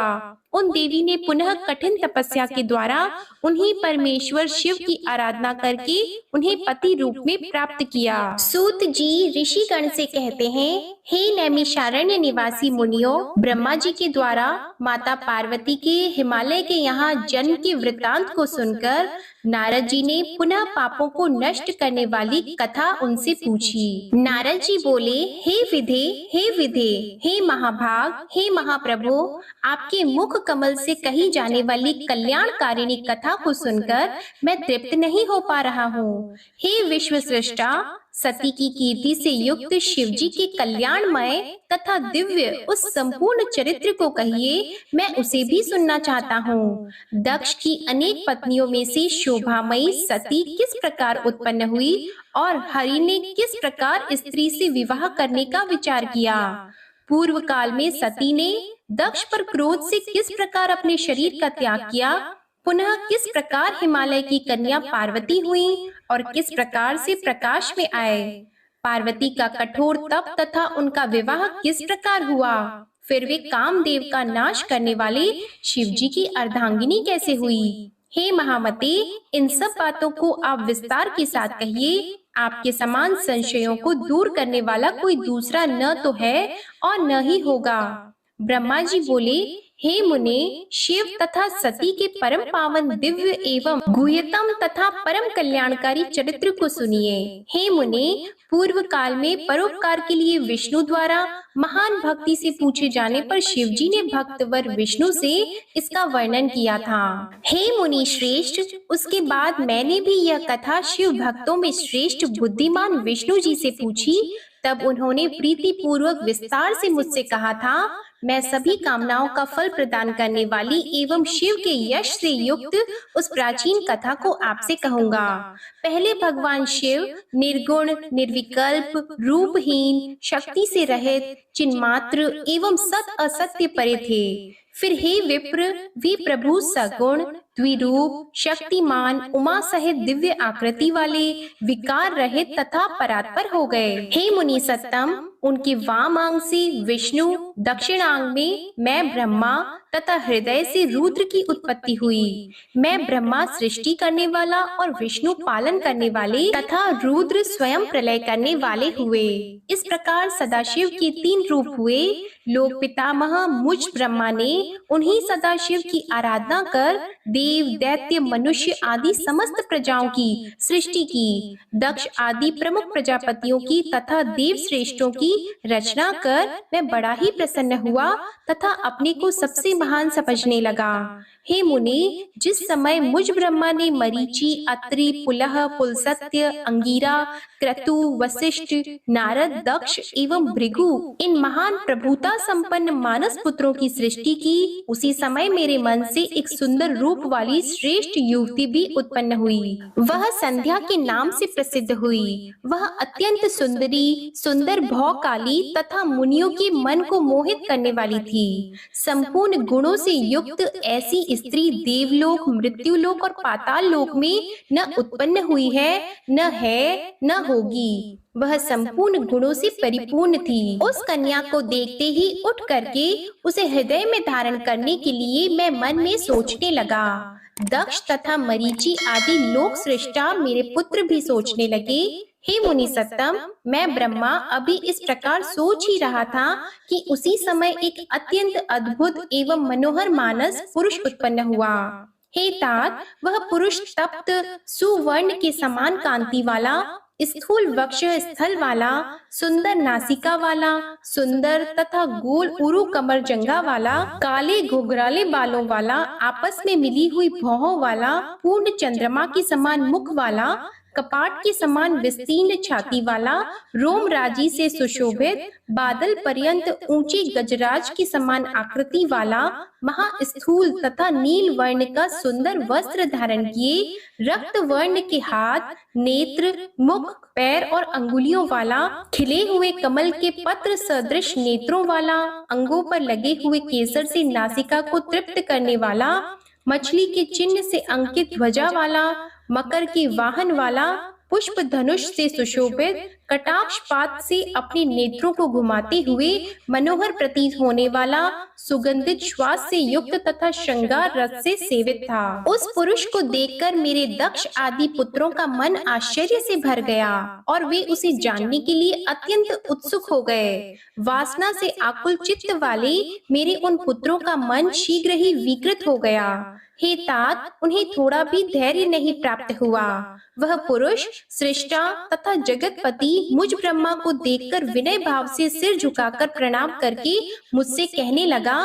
उन देवी ने पुनः कठिन तपस्या के द्वारा उन्हीं परमेश्वर शिव की आराधना करके उन्हें पति रूप में प्राप्त किया। सूत जी ऋषिगण से कहते हैं, हे नैमिषारण्य निवासी मुनियों, ब्रह्मा जी के द्वारा माता पार्वती के हिमालय के यहाँ जन्म के वृत्तांत को सुनकर नारद जी ने पुनः पापों को नष्ट करने वाली कथा उनसे पूछी। नारद जी बोले, हे विधे, हे विधे, हे महाभाग, हे महाप्रभु, आपके मुख कमल से कही जाने वाली कल्याणकारिणी कथा को सुनकर मैं तृप्त नहीं हो पा रहा हूँ। हे विश्व सृष्टा, सती की कीर्ति से युक्त शिवजी के कल्याणमय तथा दिव्य उस संपूर्ण चरित्र को कहिए, मैं उसे भी सुनना चाहता हूँ। दक्ष की अनेक पत्नियों में से शोभामयी सती किस प्रकार उत्पन्न हुई और हरि ने किस प्रकार स्त्री से विवाह करने का विचार किया। पूर्व काल में सती ने दक्ष पर क्रोध से किस प्रकार अपने शरीर का त्याग किया। पुनः किस प्रकार हिमालय की कन्या पार्वती हुई और किस प्रकार से प्रकाश में आए। पार्वती का कठोर तप तथा उनका विवाह किस प्रकार हुआ। फिर वे कामदेव का नाश करने वाले शिवजी की अर्धांगिनी कैसे हुई। हे महामते, इन सब बातों को आप विस्तार के साथ कहिए। आपके समान संशयों को दूर करने वाला कोई दूसरा न तो है और न ही होगा। ब्रह्मा जी बोले, हे मुने, शिव तथा सती के परम पावन दिव्य एवं गुह्यतम तथा परम कल्याणकारी चरित्र को सुनिए। हे मुने, पूर्व काल में परोपकार के लिए विष्णु द्वारा महान भक्ति से पूछे जाने पर शिवजी ने भक्तवर विष्णु से इसका वर्णन किया था। हे मुनि श्रेष्ठ, उसके बाद मैंने भी यह कथा शिव भक्तों में श्रेष्ठ बुद्धिमान विष्णु जी से पूछी। तब उन्होंने प्रीति पूर्वक विस्तार से मुझसे कहा था, मैं सभी कामनाओं का फल प्रदान करने वाली एवं शिव के यश से युक्त उस प्राचीन कथा को आपसे कहूँगा। पहले भगवान शिव निर्गुण, निर्विकल्प, रूपहीन, शक्ति से रहित, चिन्मात्र एवं सत असत्य परे थे। फिर हे विप्र, वे प्रभु सगुण, द्विरूप, शक्तिमान, उमा सहित दिव्य आकृति वाले, विकार रहित तथा परात्पर हो गए। हे मुनि सत्तम, उनके वाम अंग से विष्णु, दक्षिणांग में मैं ब्रह्मा तथा हृदय से रुद्र की उत्पत्ति हुई। मैं ब्रह्मा सृष्टि करने वाला और विष्णु पालन करने वाले तथा रुद्र स्वयं प्रलय करने वाले हुए। इस प्रकार सदाशिव के 3 रूप हुए। लोक पितामह मुझ ब्रह्मा ने उन्हीं सदाशिव की आराधना कर देव, दैत्य, मनुष्य आदि समस्त प्रजाओं की सृष्टि की। दक्ष आदि प्रमुख प्रजापतियों की तथा देव श्रेष्ठों की रचना कर मैं बड़ा ही प्रसन्न हुआ तथा अपने को सबसे महान समझने लगा। हे मुनि, जिस समय मुझ ब्रह्मा ने मरीचि, अत्रि, पुलह, पुलस्त्य, अंगिरा, क्रतु, वशिष्ठ, नारद, दक्ष एवं भृगु इन महान प्रभुता संपन्न मानस पुत्रों की सृष्टि की, उसी समय मेरे मन से एक सुंदर रूप वाली श्रेष्ठ युवती भी उत्पन्न हुई। वह संध्या के नाम से प्रसिद्ध हुई। वह अत्यंत सुंदरी, सुंदर भौकाली तथा मुनियों के मन को मोहित करने वाली थी। संपूर्ण गुणों से युक्त ऐसी स्त्री देवलोक, मृत्युलोक और पाताल लोक में न उत्पन्न हुई है न होगी। वह संपूर्ण गुणों से परिपूर्ण थी। उस कन्या को देखते ही उठ करके उसे हृदय में धारण करने के लिए मैं मन में सोचने लगा। दक्ष तथा मरीचि आदि लोक सृष्टा मेरे पुत्र भी सोचने लगे, हे मुनि सत्तम, मैं ब्रह्मा अभी इस प्रकार सोच ही रहा था कि उसी समय एक अत्यंत अद्भुत एवं मनोहर मानस पुरुष उत्पन्न हुआ। हे तात, वह पुरुष तप्त सुवर्ण के समान कांति वाला, स्थूल वक्ष स्थल वाला, सुंदर नासिका वाला, सुंदर तथा गोल उरु कमर जंगा वाला, काले घुघराले बालों वाला, आपस में मिली हुई भौहों वाला, पूर्ण चंद्रमा के समान मुख वाला, कपाट के समान विस्तीर्ण छाती वाला, रोम राजी से सुशोभित, बादल पर्यंत ऊंचे गजराज की समान आकृति वाला, महास्थूल तथा नील वर्ण का सुंदर वस्त्र धारण किए, रक्त वर्ण के हाथ, नेत्र, मुख, पैर और अंगुलियों वाला, खिले हुए कमल के पत्र सदृश नेत्रों वाला, अंगों पर लगे हुए केसर से नासिका को तृप्त करने वाला, मछली के चिन्ह से अंकित ध्वजा वाला, मकर के वाहन वाला, पुष्प धनुष से सुशोभित, कटाक्षपात से अपने नेत्रों को घुमाते हुए मनोहर प्रतीत होने वाला, सुगंधित श्वास से युक्त तथा श्रृंगार रस से सेवित था। उस पुरुष को देखकर मेरे दक्ष आदि पुत्रों का मन आश्चर्य से भर गया और वे उसे जानने के लिए अत्यंत उत्सुक हो गए। वासना से आकुल चित्त वाले मेरे उन पुत्रों का मन शीघ्र ही विकृत हो गया। हे तात, उन्हें थोड़ा भी धैर्य नहीं प्राप्त हुआ। वह पुरुष सृष्टा तथा जगतपति मुझ ब्रह्मा को देखकर विनय भाव से सिर झुकाकर प्रणाम करके मुझसे कहने लगा,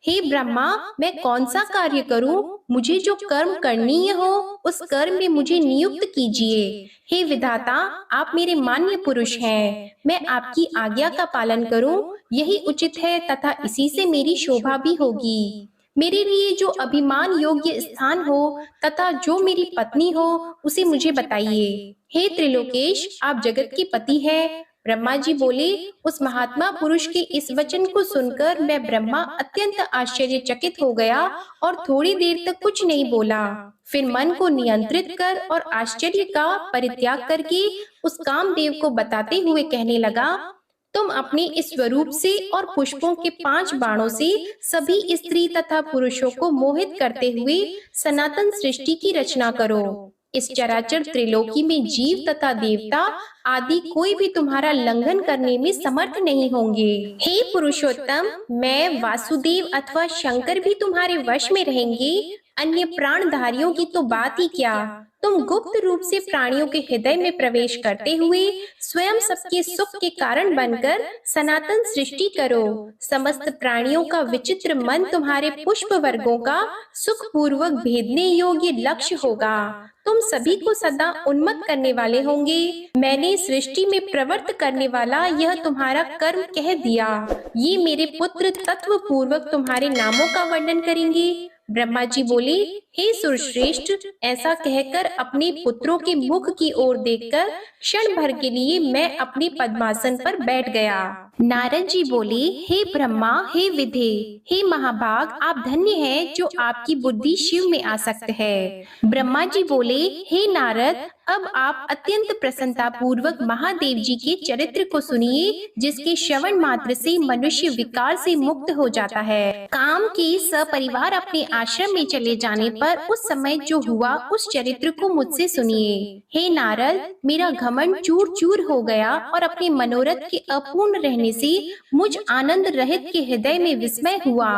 हे ब्रह्मा, मैं कौन सा कार्य करूं? मुझे जो कर्म करनीय हो उस कर्म में मुझे नियुक्त कीजिए। हे विधाता, आप मेरे मान्य पुरुष हैं। मैं आपकी आज्ञा का पालन करूं, यही उचित है तथा इसी से मेरी शोभा भी होगी। मेरे लिए जो अभिमान योग्य स्थान हो तथा जो मेरी पत्नी हो उसे मुझे बताइए। हे त्रिलोकेश, आप जगत के पति हैं। ब्रह्मा जी बोले, उस महात्मा पुरुष के इस वचन को सुनकर मैं ब्रह्मा अत्यंत आश्चर्यचकित हो गया और थोड़ी देर तक कुछ नहीं बोला। फिर मन को नियंत्रित कर और आश्चर्य का परित्याग करके उस कामदेव को बताते हुए कहने लगा, तुम अपने इस स्वरूप से और पुष्पों के 5 बाणों से सभी स्त्री तथा पुरुषों को मोहित करते हुए सनातन सृष्टि की रचना करो। इस चराचर त्रिलोकी में जीव तथा देवता आदि कोई भी तुम्हारा लंघन करने में समर्थ नहीं होंगे। हे पुरुषोत्तम, मैं, वासुदेव अथवा शंकर भी तुम्हारे वश में रहेंगे। अन्य प्राणधारियों की तो बात ही क्या। तुम गुप्त रूप से प्राणियों के हृदय में प्रवेश करते हुए स्वयं सबके सुख के कारण बनकर सनातन सृष्टि करो। समस्त प्राणियों का विचित्र मन तुम्हारे पुष्प वर्गों का सुख पूर्वक भेदने योग्य लक्ष्य होगा। तुम सभी को सदा उन्मत्त करने वाले होंगे। मैंने सृष्टि में प्रवृत्त करने वाला यह तुम्हारा कर्म कह दिया। ये मेरे पुत्र तत्व पूर्वक तुम्हारे नामों का वर्णन करेंगे। ब्रह्मा जी बोले, हे सुरश्रेष्ठ, ऐसा कहकर अपने पुत्रों के मुख की ओर देखकर क्षण भर के लिए मैं अपने पद्मासन पर बैठ गया। नारद जी बोले, हे ब्रह्मा, हे विधे, हे महाभाग, आप धन्य हैं जो आपकी बुद्धि शिव में आसक्त है। ब्रह्मा जी बोले, हे नारद, अब आप अत्यंत प्रसन्नता पूर्वक महादेव जी के चरित्र को सुनिए, जिसके श्रवण मात्र से मनुष्य विकार से मुक्त हो जाता है। काम के सपरिवार अपने आश्रम में चले जाने पर उस समय जो हुआ उस चरित्र को मुझसे सुनिए। हे नारद, मेरा घमंड चूर चूर हो गया और अपने मनोरथ के अपूर्ण रहने से मुझ आनंद रहित के हृदय में विस्मय हुआ।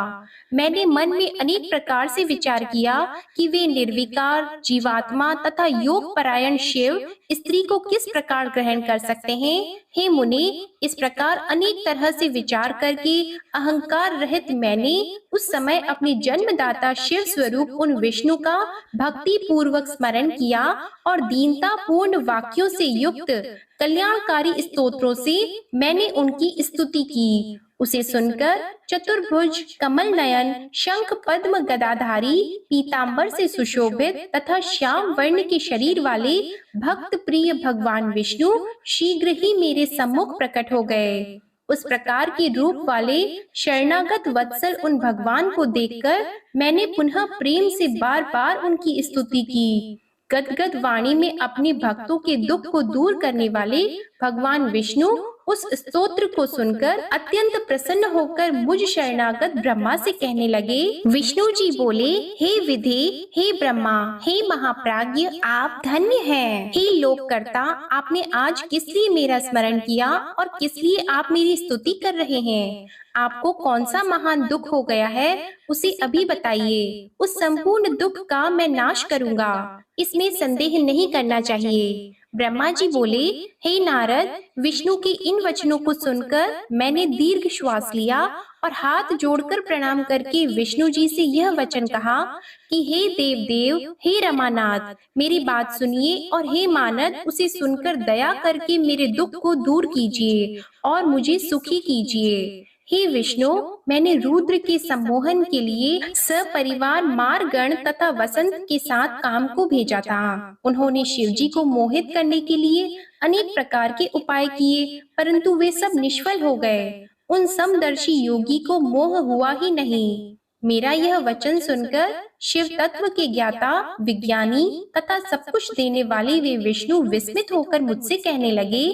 मैंने मन में अनेक प्रकार से विचार किया कि वे निर्विकार जीवात्मा तथा योग परायण शिव स्त्री को किस प्रकार ग्रहण कर सकते हैं। हे मुनि, इस प्रकार अनेक तरह से विचार करके अहंकार रहित मैंने उस समय अपने जन्मदाता शिव स्वरूप उन विष्णु का भक्ति पूर्वक स्मरण किया और दीनता पूर्ण वाक्यों से युक्त कल्याणकारी स्तोत्रों से मैंने उनकी स्तुति की। उसे सुनकर चतुर्भुज कमल नयन शंख पद्म गदाधारी पीतांबर से सुशोभित तथा श्याम वर्ण के शरीर वाले भक्त प्रिय भगवान विष्णु शीघ्र ही मेरे सम्मुख प्रकट हो गए। उस प्रकार के रूप वाले शरणागत वत्सल उन भगवान को देखकर मैंने पुनः प्रेम से बार बार उनकी स्तुति की। गदगद वाणी में अपने भक्तों के दुख को दूर करने वाले भगवान विष्णु उस स्तोत्र को सुनकर अत्यंत प्रसन्न होकर मुझ शरणागत ब्रह्मा से कहने लगे। विष्णु जी बोले, हे विधे, हे ब्रह्मा, हे महाप्राज्ञ, आप धन्य हैं। हे लोककर्ता, आपने आज किस लिए मेरा स्मरण किया और किस लिए आप मेरी स्तुति कर रहे हैं? आपको कौन सा महान दुख हो गया है, उसे अभी बताइए। उस संपूर्ण दुख का मैं नाश करूंगा, इसमें संदेह नहीं करना चाहिए। ब्रह्मा जी बोले, हे नारद, विष्णु के इन वचनों को सुनकर मैंने दीर्घ श्वास लिया और हाथ जोड़कर प्रणाम करके विष्णु जी से यह वचन कहा कि हे देव देव, हे रमानाथ, मेरी बात सुनिए और हे मानद, उसे सुनकर दया करके मेरे दुख को दूर कीजिए और मुझे सुखी कीजिए। हे विष्णु, मैंने रुद्र के सम्मोहन के लिए सपरिवार मारगण तथा वसंत के साथ काम को भेजा था। उन्होंने शिव जी को मोहित करने के लिए अनेक प्रकार के उपाय किए, परंतु वे सब निष्फल हो गए। उन समदर्शी योगी को मोह हुआ ही नहीं। मेरा यह वचन सुनकर शिव तत्व के ज्ञाता, विज्ञानी तथा सब कुछ देने वाले वे विष्णु विस्मित होकर मुझसे कहने लगे,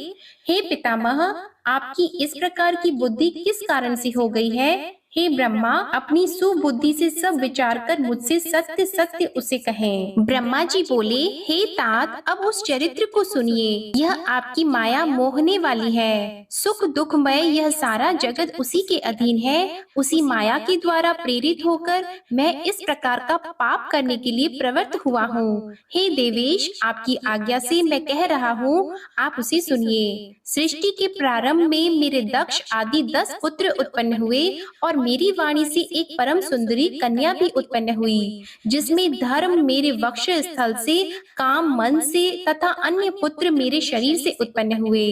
हे पितामह, आपकी इस प्रकार की बुद्धि किस कारण से हो गई है? हे ब्रह्मा, अपनी सुबुद्धि से सब विचार कर मुझसे सत्य सत्य उसे कहें। ब्रह्मा जी बोले, हे तात, अब उस चरित्र को सुनिए। यह आपकी माया मोहने वाली है। सुख दुखमय यह सारा जगत उसी के अधीन है। उसी माया के द्वारा प्रेरित होकर मैं इस प्रकार का पाप करने के लिए प्रवृत्त हुआ हूँ। हे देवेश, आपकी आज्ञा से मैं कह रहा हूँ, आप उसे सुनिए। सृष्टि के प्रारंभ में मेरे दक्ष आदि 10 पुत्र उत्पन्न हुए और मेरी वाणी से एक परम सुंदरी कन्या भी उत्पन्न हुई, जिसमें धर्म मेरे वक्ष स्थल से, काम मन से तथा अन्य पुत्र मेरे शरीर से उत्पन्न हुए।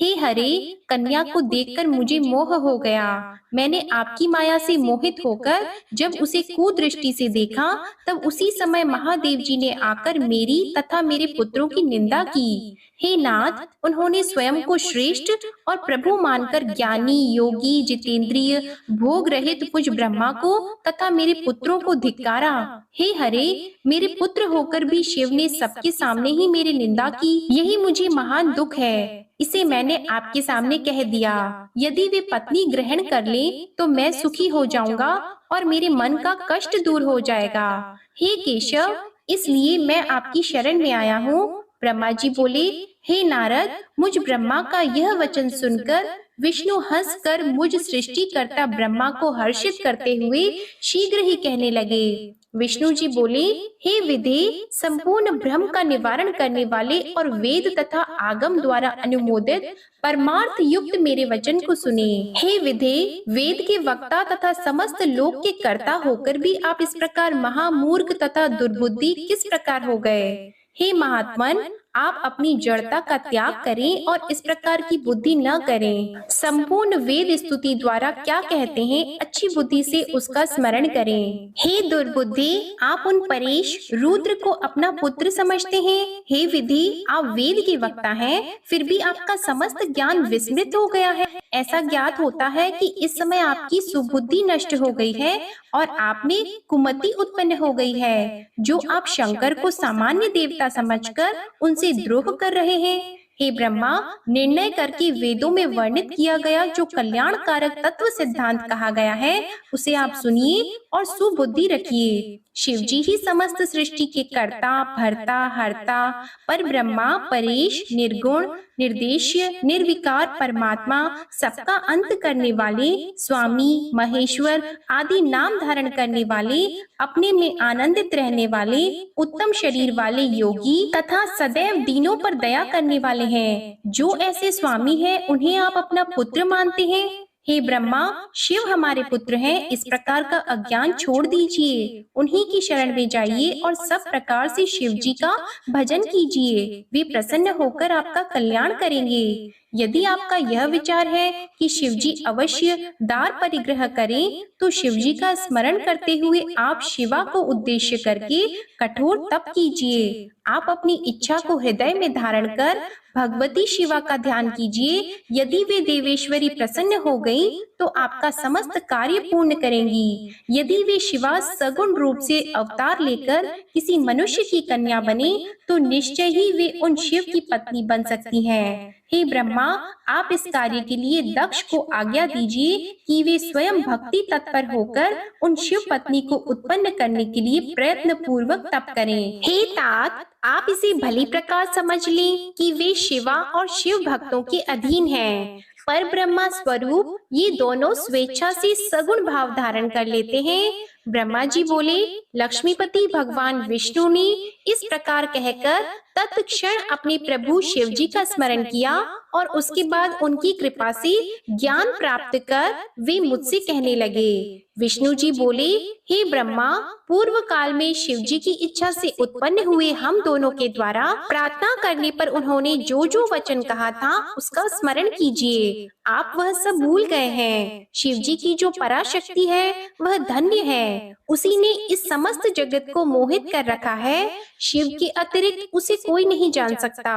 हे हरे, कन्या को देखकर मुझे मोह हो गया। मैंने आपकी माया से मोहित होकर जब उसे कुदृष्टि से देखा, तब उसी समय महादेव जी ने आकर मेरी तथा मेरे पुत्रों की निंदा की। हे नाथ, उन्होंने स्वयं को श्रेष्ठ और प्रभु मानकर ज्ञानी, योगी, जितेंद्रिय, भोग रहित मुझ ब्रह्मा को तथा मेरे पुत्रों को धिक्कारा। हे हरे, मेरे पुत्र होकर भी शिव ने सबके सामने ही मेरी निंदा की। यही मुझे महान दुख है। इसे मैंने आपके सामने कह दिया। यदि वे पत्नी ग्रहण कर लें, तो मैं सुखी हो जाऊंगा और मेरे मन का कष्ट दूर हो जाएगा। हे केशव, इसलिए मैं आपकी शरण में आया हूँ। ब्रह्मा जी बोले, हे नारद, मुझ ब्रह्मा का यह वचन सुनकर विष्णु हंसकर मुझ सृष्टिकर्ता ब्रह्मा को हर्षित करते हुए शीघ्र ही कहने लगे। विष्णु जी बोले, हे विधे, संपूर्ण भ्रम का निवारण करने वाले और वेद तथा आगम द्वारा अनुमोदित परमार्थ युक्त मेरे वचन को सुने। हे विधे, वेद के वक्ता तथा समस्त लोक के कर्ता होकर भी आप इस प्रकार महामूर्ख तथा दुर्बुद्धि किस प्रकार हो गए? हे महात्मन, आप अपनी जड़ता का त्याग करें और इस प्रकार की बुद्धि न करें। संपूर्ण वेद स्तुति द्वारा क्या कहते हैं, अच्छी बुद्धि से उसका स्मरण करें। हे दुर्बुद्धि, आप उन परेश रुद्र को अपना पुत्र समझते हैं। हे विधि, आप वेद के वक्ता हैं, फिर भी आपका समस्त ज्ञान विस्मृत हो गया है। ऐसा ज्ञात होता है कि इस समय आपकी सुबुद्धि नष्ट हो गई है और आप में कुमति उत्पन्न हो गई है, जो आप शंकर को सामान्य देवता समझकर उनसे उनसे द्रोह कर रहे हैं। हे ब्रह्मा, निर्णय करके वेदों में वर्णित किया गया जो कल्याणकारक तत्व सिद्धांत कहा गया है, उसे आप सुनिए और सुबुद्धि रखिए। शिव जी ही समस्त सृष्टि के कर्ता, भर्ता, हर्ता, पर ब्रह्मा, परेश, निर्गुण, निर्देश्य, निर्विकार परमात्मा, सबका अंत करने वाले, स्वामी, महेश्वर आदि नाम धारण करने वाले, अपने में आनंदित रहने वाले, उत्तम शरीर वाले योगी तथा सदैव दीनों पर दया करने वाले हैं। जो ऐसे स्वामी हैं, उन्हें आप अपना पुत्र मानते हैं। हे ब्रह्मा, शिव हमारे पुत्र हैं, इस प्रकार का अज्ञान छोड़ दीजिए, उन्हीं की शरण में जाइए और सब प्रकार से शिव जी का भजन कीजिए। वे प्रसन्न होकर आपका कल्याण करेंगे। यदि आपका यह विचार है कि शिव जी अवश्य दार परिग्रह करें, तो शिव जी का स्मरण करते हुए आप शिवा को उद्देश्य करके कठोर तप कीजिए। आप अपनी इच्छा को हृदय में धारण कर भगवती शिवा का ध्यान कीजिए। यदि वे देवेश्वरी प्रसन्न हो गई तो आपका समस्त कार्य पूर्ण करेंगी। यदि वे शिवा सगुण रूप से अवतार लेकर किसी मनुष्य की कन्या बने, तो निश्चय ही वे उन शिव की पत्नी बन सकती हैं। हे ब्रह्मा, आप इस कार्य के लिए दक्ष को आज्ञा दीजिए कि वे स्वयं भक्ति तत्पर होकर उन शिव पत्नी को उत्पन्न करने के लिए प्रयत्न पूर्वक तप करें। हे तात, आप इसे भली प्रकार समझ लें कि वे शिवा और शिव भक्तों के अधीन हैं। पर ब्रह्मा स्वरूप ये दोनों स्वेच्छा से सगुण भाव धारण कर लेते हैं। ब्रह्मा जी बोले, लक्ष्मीपति भगवान विष्णु ने इस प्रकार कहकर तत्क्षण अपने प्रभु शिव जी का स्मरण किया और उसके बाद उनकी कृपा से ज्ञान प्राप्त कर वे मुझसे कहने लगे। विष्णु जी बोले, हे ब्रह्मा, पूर्व काल में शिव जी की इच्छा से उत्पन्न हुए हम दोनों के द्वारा प्रार्थना करने पर उन्होंने जो जो वचन कहा था उसका स्मरण कीजिए। आप वह सब भूल गए हैं। शिव जी की जो पराशक्ति है वह धन्य है। उसी ने इस समस्त जगत को मोहित कर रखा है। शिव के अतिरिक्त उसे कोई नहीं जान सकता।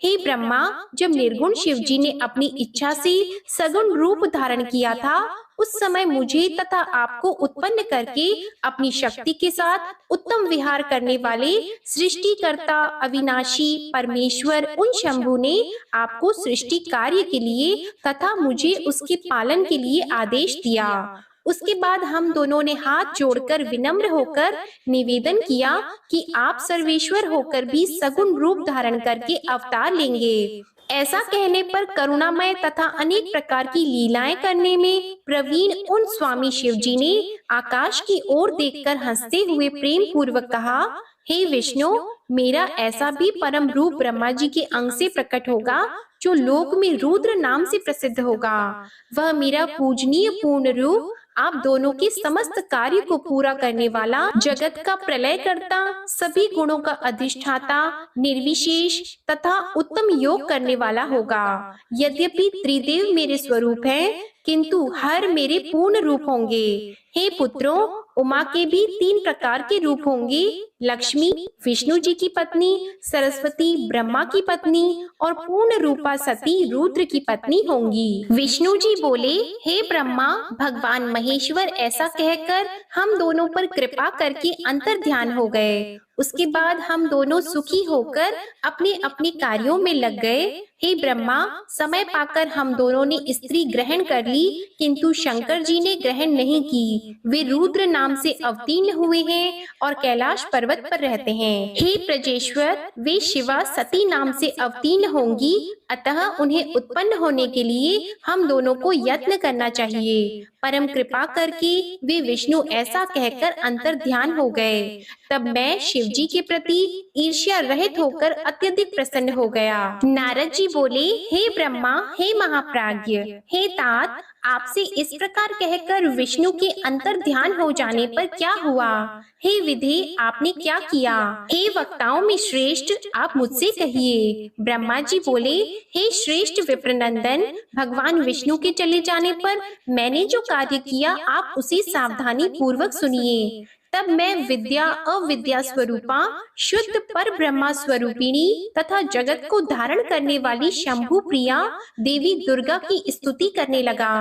हे ब्रह्मा, जब निर्गुण शिव जी ने अपनी इच्छा से सगुण रूप धारण किया था, उस समय मुझे तथा आपको उत्पन्न करके अपनी शक्ति के साथ उत्तम विहार करने वाले सृष्टिकर्ता अविनाशी परमेश्वर उन शंभु ने आपको सृष्टि कार्य के लिए तथा मुझे उसके पालन के लिए आदेश दिया। उसके बाद हम दोनों ने हाथ जोड़कर विनम्र होकर निवेदन किया कि आप सर्वेश्वर होकर भी सगुण रूप धारण करके अवतार लेंगे। ऐसा कहने पर करुणामय तथा अनेक प्रकार की लीलाएं करने में प्रवीण उन स्वामी शिव जी ने आकाश की ओर देखकर हंसते हुए प्रेम पूर्वक कहा, हे विष्णु, मेरा ऐसा भी परम रूप ब्रह्मा जी के अंग से प्रकट होगा जो लोक में रुद्र नाम से प्रसिद्ध होगा। वह मेरा पूजनीय पूर्ण रूप आप दोनों के समस्त कार्य को पूरा करने वाला, जगत का प्रलय करता, सभी गुणों का अधिष्ठाता, निर्विशेष तथा उत्तम योग करने वाला होगा। यद्यपि त्रिदेव मेरे स्वरूप हैं, किंतु हर मेरे पूर्ण रूप होंगे। हे पुत्रों, उमा के भी 3 प्रकार के रूप होंगे। लक्ष्मी विष्णु जी की पत्नी, सरस्वती ब्रह्मा की पत्नी और पूर्ण रूपा सती रुद्र की पत्नी होंगी। विष्णु जी बोले, हे ब्रह्मा, भगवान महेश्वर ऐसा कहकर हम दोनों पर कृपा करके अंतर ध्यान हो गए। उसके बाद हम दोनों सुखी होकर अपने अपने कार्यों में लग गए। हे ब्रह्मा, समय पाकर हम दोनों ने स्त्री ग्रहण कर ली, किंतु शंकर जी ने ग्रहण नहीं की। वे रुद्र नाम से अवतीर्ण हुए हैं और कैलाश पर्वत पर रहते हैं। हे प्रजेश्वर, वे शिवा सती नाम से अवतीर्ण होंगी, अतः उन्हें उत्पन्न होने के लिए हम दोनों को यत्न करना चाहिए। परम कृपा करके वे विष्णु ऐसा कहकर अंतर ध्यान हो गए। तब मैं शिव जी के प्रति ईर्ष्या रहित होकर अत्यधिक प्रसन्न हो गया। नारद जी बोले, हे ब्रह्मा, हे महाप्राज्ञ, हे तात, आपसे इस प्रकार कहकर विष्णु के अंतर ध्यान हो जाने पर क्या हुआ? हे विधि, आपने क्या किया? हे वक्ताओं में श्रेष्ठ, आप मुझसे कहिए। ब्रह्मा जी बोले, हे श्रेष्ठ विप्रनंदन, भगवान विष्णु के चले जाने पर मैंने जो कार्य किया आप उसे सावधानी पूर्वक सुनिए। तब मैं विद्या अविद्या स्वरूपा शुद्ध पर ब्रह्मा स्वरूपिणी तथा जगत को धारण करने वाली शंभु प्रिया देवी दुर्गा की स्तुति करने लगा।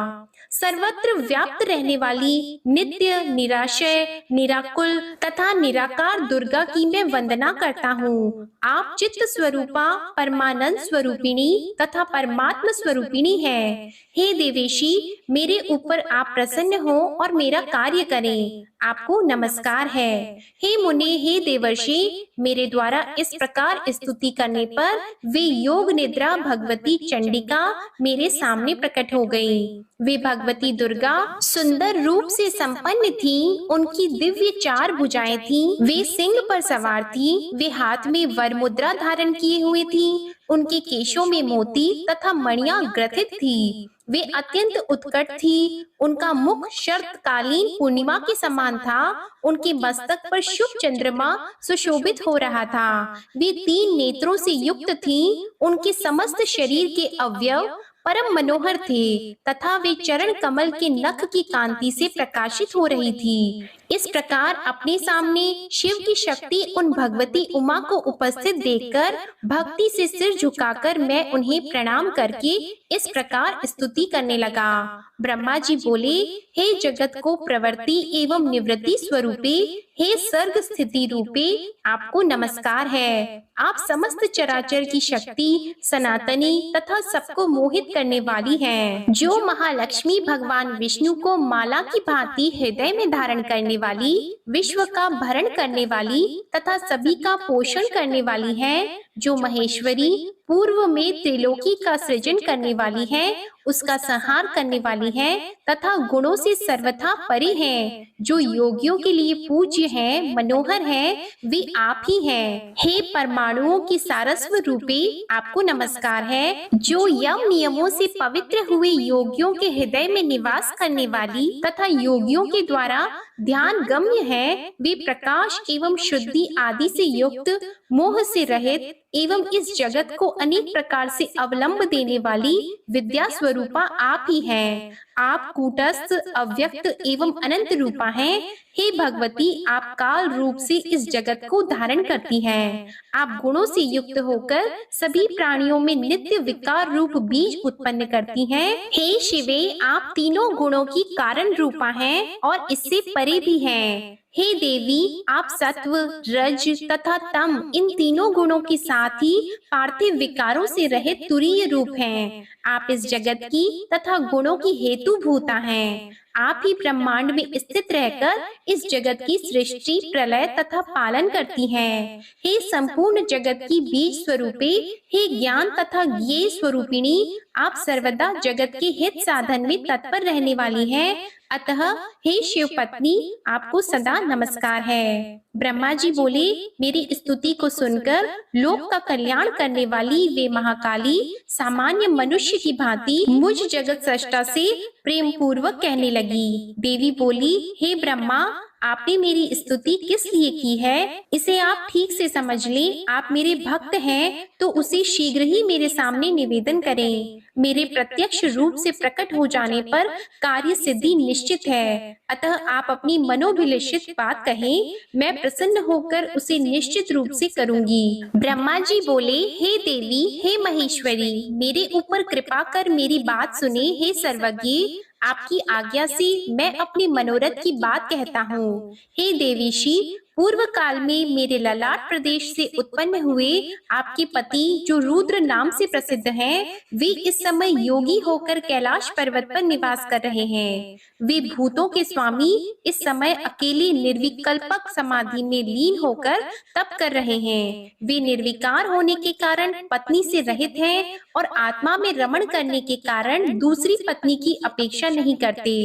सर्वत्र व्याप्त रहने वाली नित्य, निराशय, निराकुल तथा निराकार दुर्गा की मैं वंदना करता हूँ। आप चित्त स्वरूपा, परमानंद स्वरूपिणी तथा परमात्मा स्वरूपिणी है। हे देवेशी, मेरे ऊपर आप प्रसन्न हो और मेरा कार्य करें। आपको नमस्कार है। हे मुने, हे देवर्षि, मेरे द्वारा इस प्रकार स्तुति करने पर वे योग निद्रा भगवती चंडिका मेरे सामने प्रकट हो गई। वे भगवती दुर्गा सुंदर रूप से संपन्न थीं। उनकी दिव्य 4 भुजाएं थीं। वे सिंह पर सवार थीं। वे हाथ में वर मुद्रा धारण किए हुए थीं। उनके केशों में मोती तथा मणियां ग्रथित थी। वे अत्यंत उत्कट थी। उनका मुख शरतकालीन पूर्णिमा के समान था। उनके मस्तक पर शुभ चंद्रमा सुशोभित हो रहा था। वे 3 नेत्रों से युक्त थीं। उनके समस्त शरीर के अवयव परम मनोहर थे तथा वे चरण कमल के नख की कांति से प्रकाशित हो रही थी। इस प्रकार अपने सामने शिव की शक्ति उन भगवती उमा को उपस्थित देखकर भक्ति से सिर झुकाकर मैं उन्हें प्रणाम करके इस प्रकार स्तुति करने लगा। ब्रह्मा जी बोले, हे जगत को प्रवृत्ति एवं निवृत्ति स्वरूपे, हे सर्ग स्थिति रूपे, आपको नमस्कार है। आप समस्त चराचर की शक्ति, सनातनी तथा सबको मोहित करने वाली हैं। जो महालक्ष्मी भगवान विष्णु को माला की भांति हृदय में धारण करने वाली, विश्व का भरण करने वाली तथा सभी का पोषण करने वाली है। जो महेश्वरी पूर्व में त्रिलोकी का सृजन करने वाली है, उसका संहार करने वाली है तथा गुणों से सर्वथा परे है। जो योगियों के लिए पूज्य है, मनोहर है, वे आप ही हैं। हे परमाणुओं की सारस्व रूपे, आपको नमस्कार है। जो यम नियमों से पवित्र हुए योगियों के हृदय में निवास करने वाली तथा योगियों के द्वारा ध्यान गम्य है, वे प्रकाश एवं शुद्धि आदि से युक्त, मोह से रहित एवं इस जगत को अनेक प्रकार से अवलंब देने वाली विद्या स्वरूपा आप ही हैं। आप कूटस्थ, अव्यक्त एवं अनंत रूपा हैं। हे भगवती, आप काल रूप से इस जगत को धारण करती हैं। आप गुणों से युक्त होकर सभी प्राणियों में नित्य विकार रूप बीज उत्पन्न करती हैं। हे शिवे, आप तीनों गुणों की कारण रूपा हैं और इससे परे भी हैं। हे देवी, आप सत्व, रज तथा तम इन तीनों गुणों के साथ ही पार्थिव विकारों से रहित तुरीय रूप हैं। आप इस जगत की तथा गुणों की हेतु भूता हैं। आप ही ब्रह्मांड में स्थित रहकर इस जगत की सृष्टि, प्रलय तथा पालन करती हैं। हे संपूर्ण जगत की बीज स्वरूपे, हे ज्ञान तथा ज्ञेय स्वरूपिणी, आप सर्वदा जगत के हित साधन में तत्पर रहने वाली हैं। अतः हे शिव पत्नी, आपको सदा नमस्कार है। ब्रह्मा जी बोले, मेरी स्तुति को सुनकर लोक का कल्याण करने वाली वे महाकाली सामान्य मनुष्य की भांति मुझ जगत सृष्टा से प्रेम पूर्वक कहने लगी। देवी बोली, हे ब्रह्मा, आपने मेरी स्तुति किस लिए की है, इसे आप ठीक से समझ लें। आप मेरे भक्त हैं तो उसे शीघ्र ही मेरे सामने निवेदन करें। मेरे प्रत्यक्ष रूप से प्रकट हो जाने पर कार्य सिद्धि निश्चित है। अतः आप अपनी मनोभिलषित बात कहें, मैं प्रसन्न होकर उसे निश्चित रूप से करूंगी। ब्रह्मा जी बोले, हे देवी, हे महेश्वरी, मेरे ऊपर कृपा कर मेरी बात सुने। हे सर्वज्ञ, आपकी आज्ञा से मैं अपने मनोरथ की बात कहता हूँ। हे देवीशी, पूर्व काल में मेरे ललाट प्रदेश से उत्पन्न हुए आपके पति, जो रुद्र नाम से प्रसिद्ध हैं, वे इस समय योगी होकर कैलाश पर्वत पर निवास कर रहे हैं। वे भूतों के स्वामी इस समय अकेले निर्विकल्पक समाधि में लीन होकर तप कर रहे हैं। वे निर्विकार होने के कारण पत्नी से रहित हैं और आत्मा में रमण करने के कारण दूसरी पत्नी की अपेक्षा नहीं करते।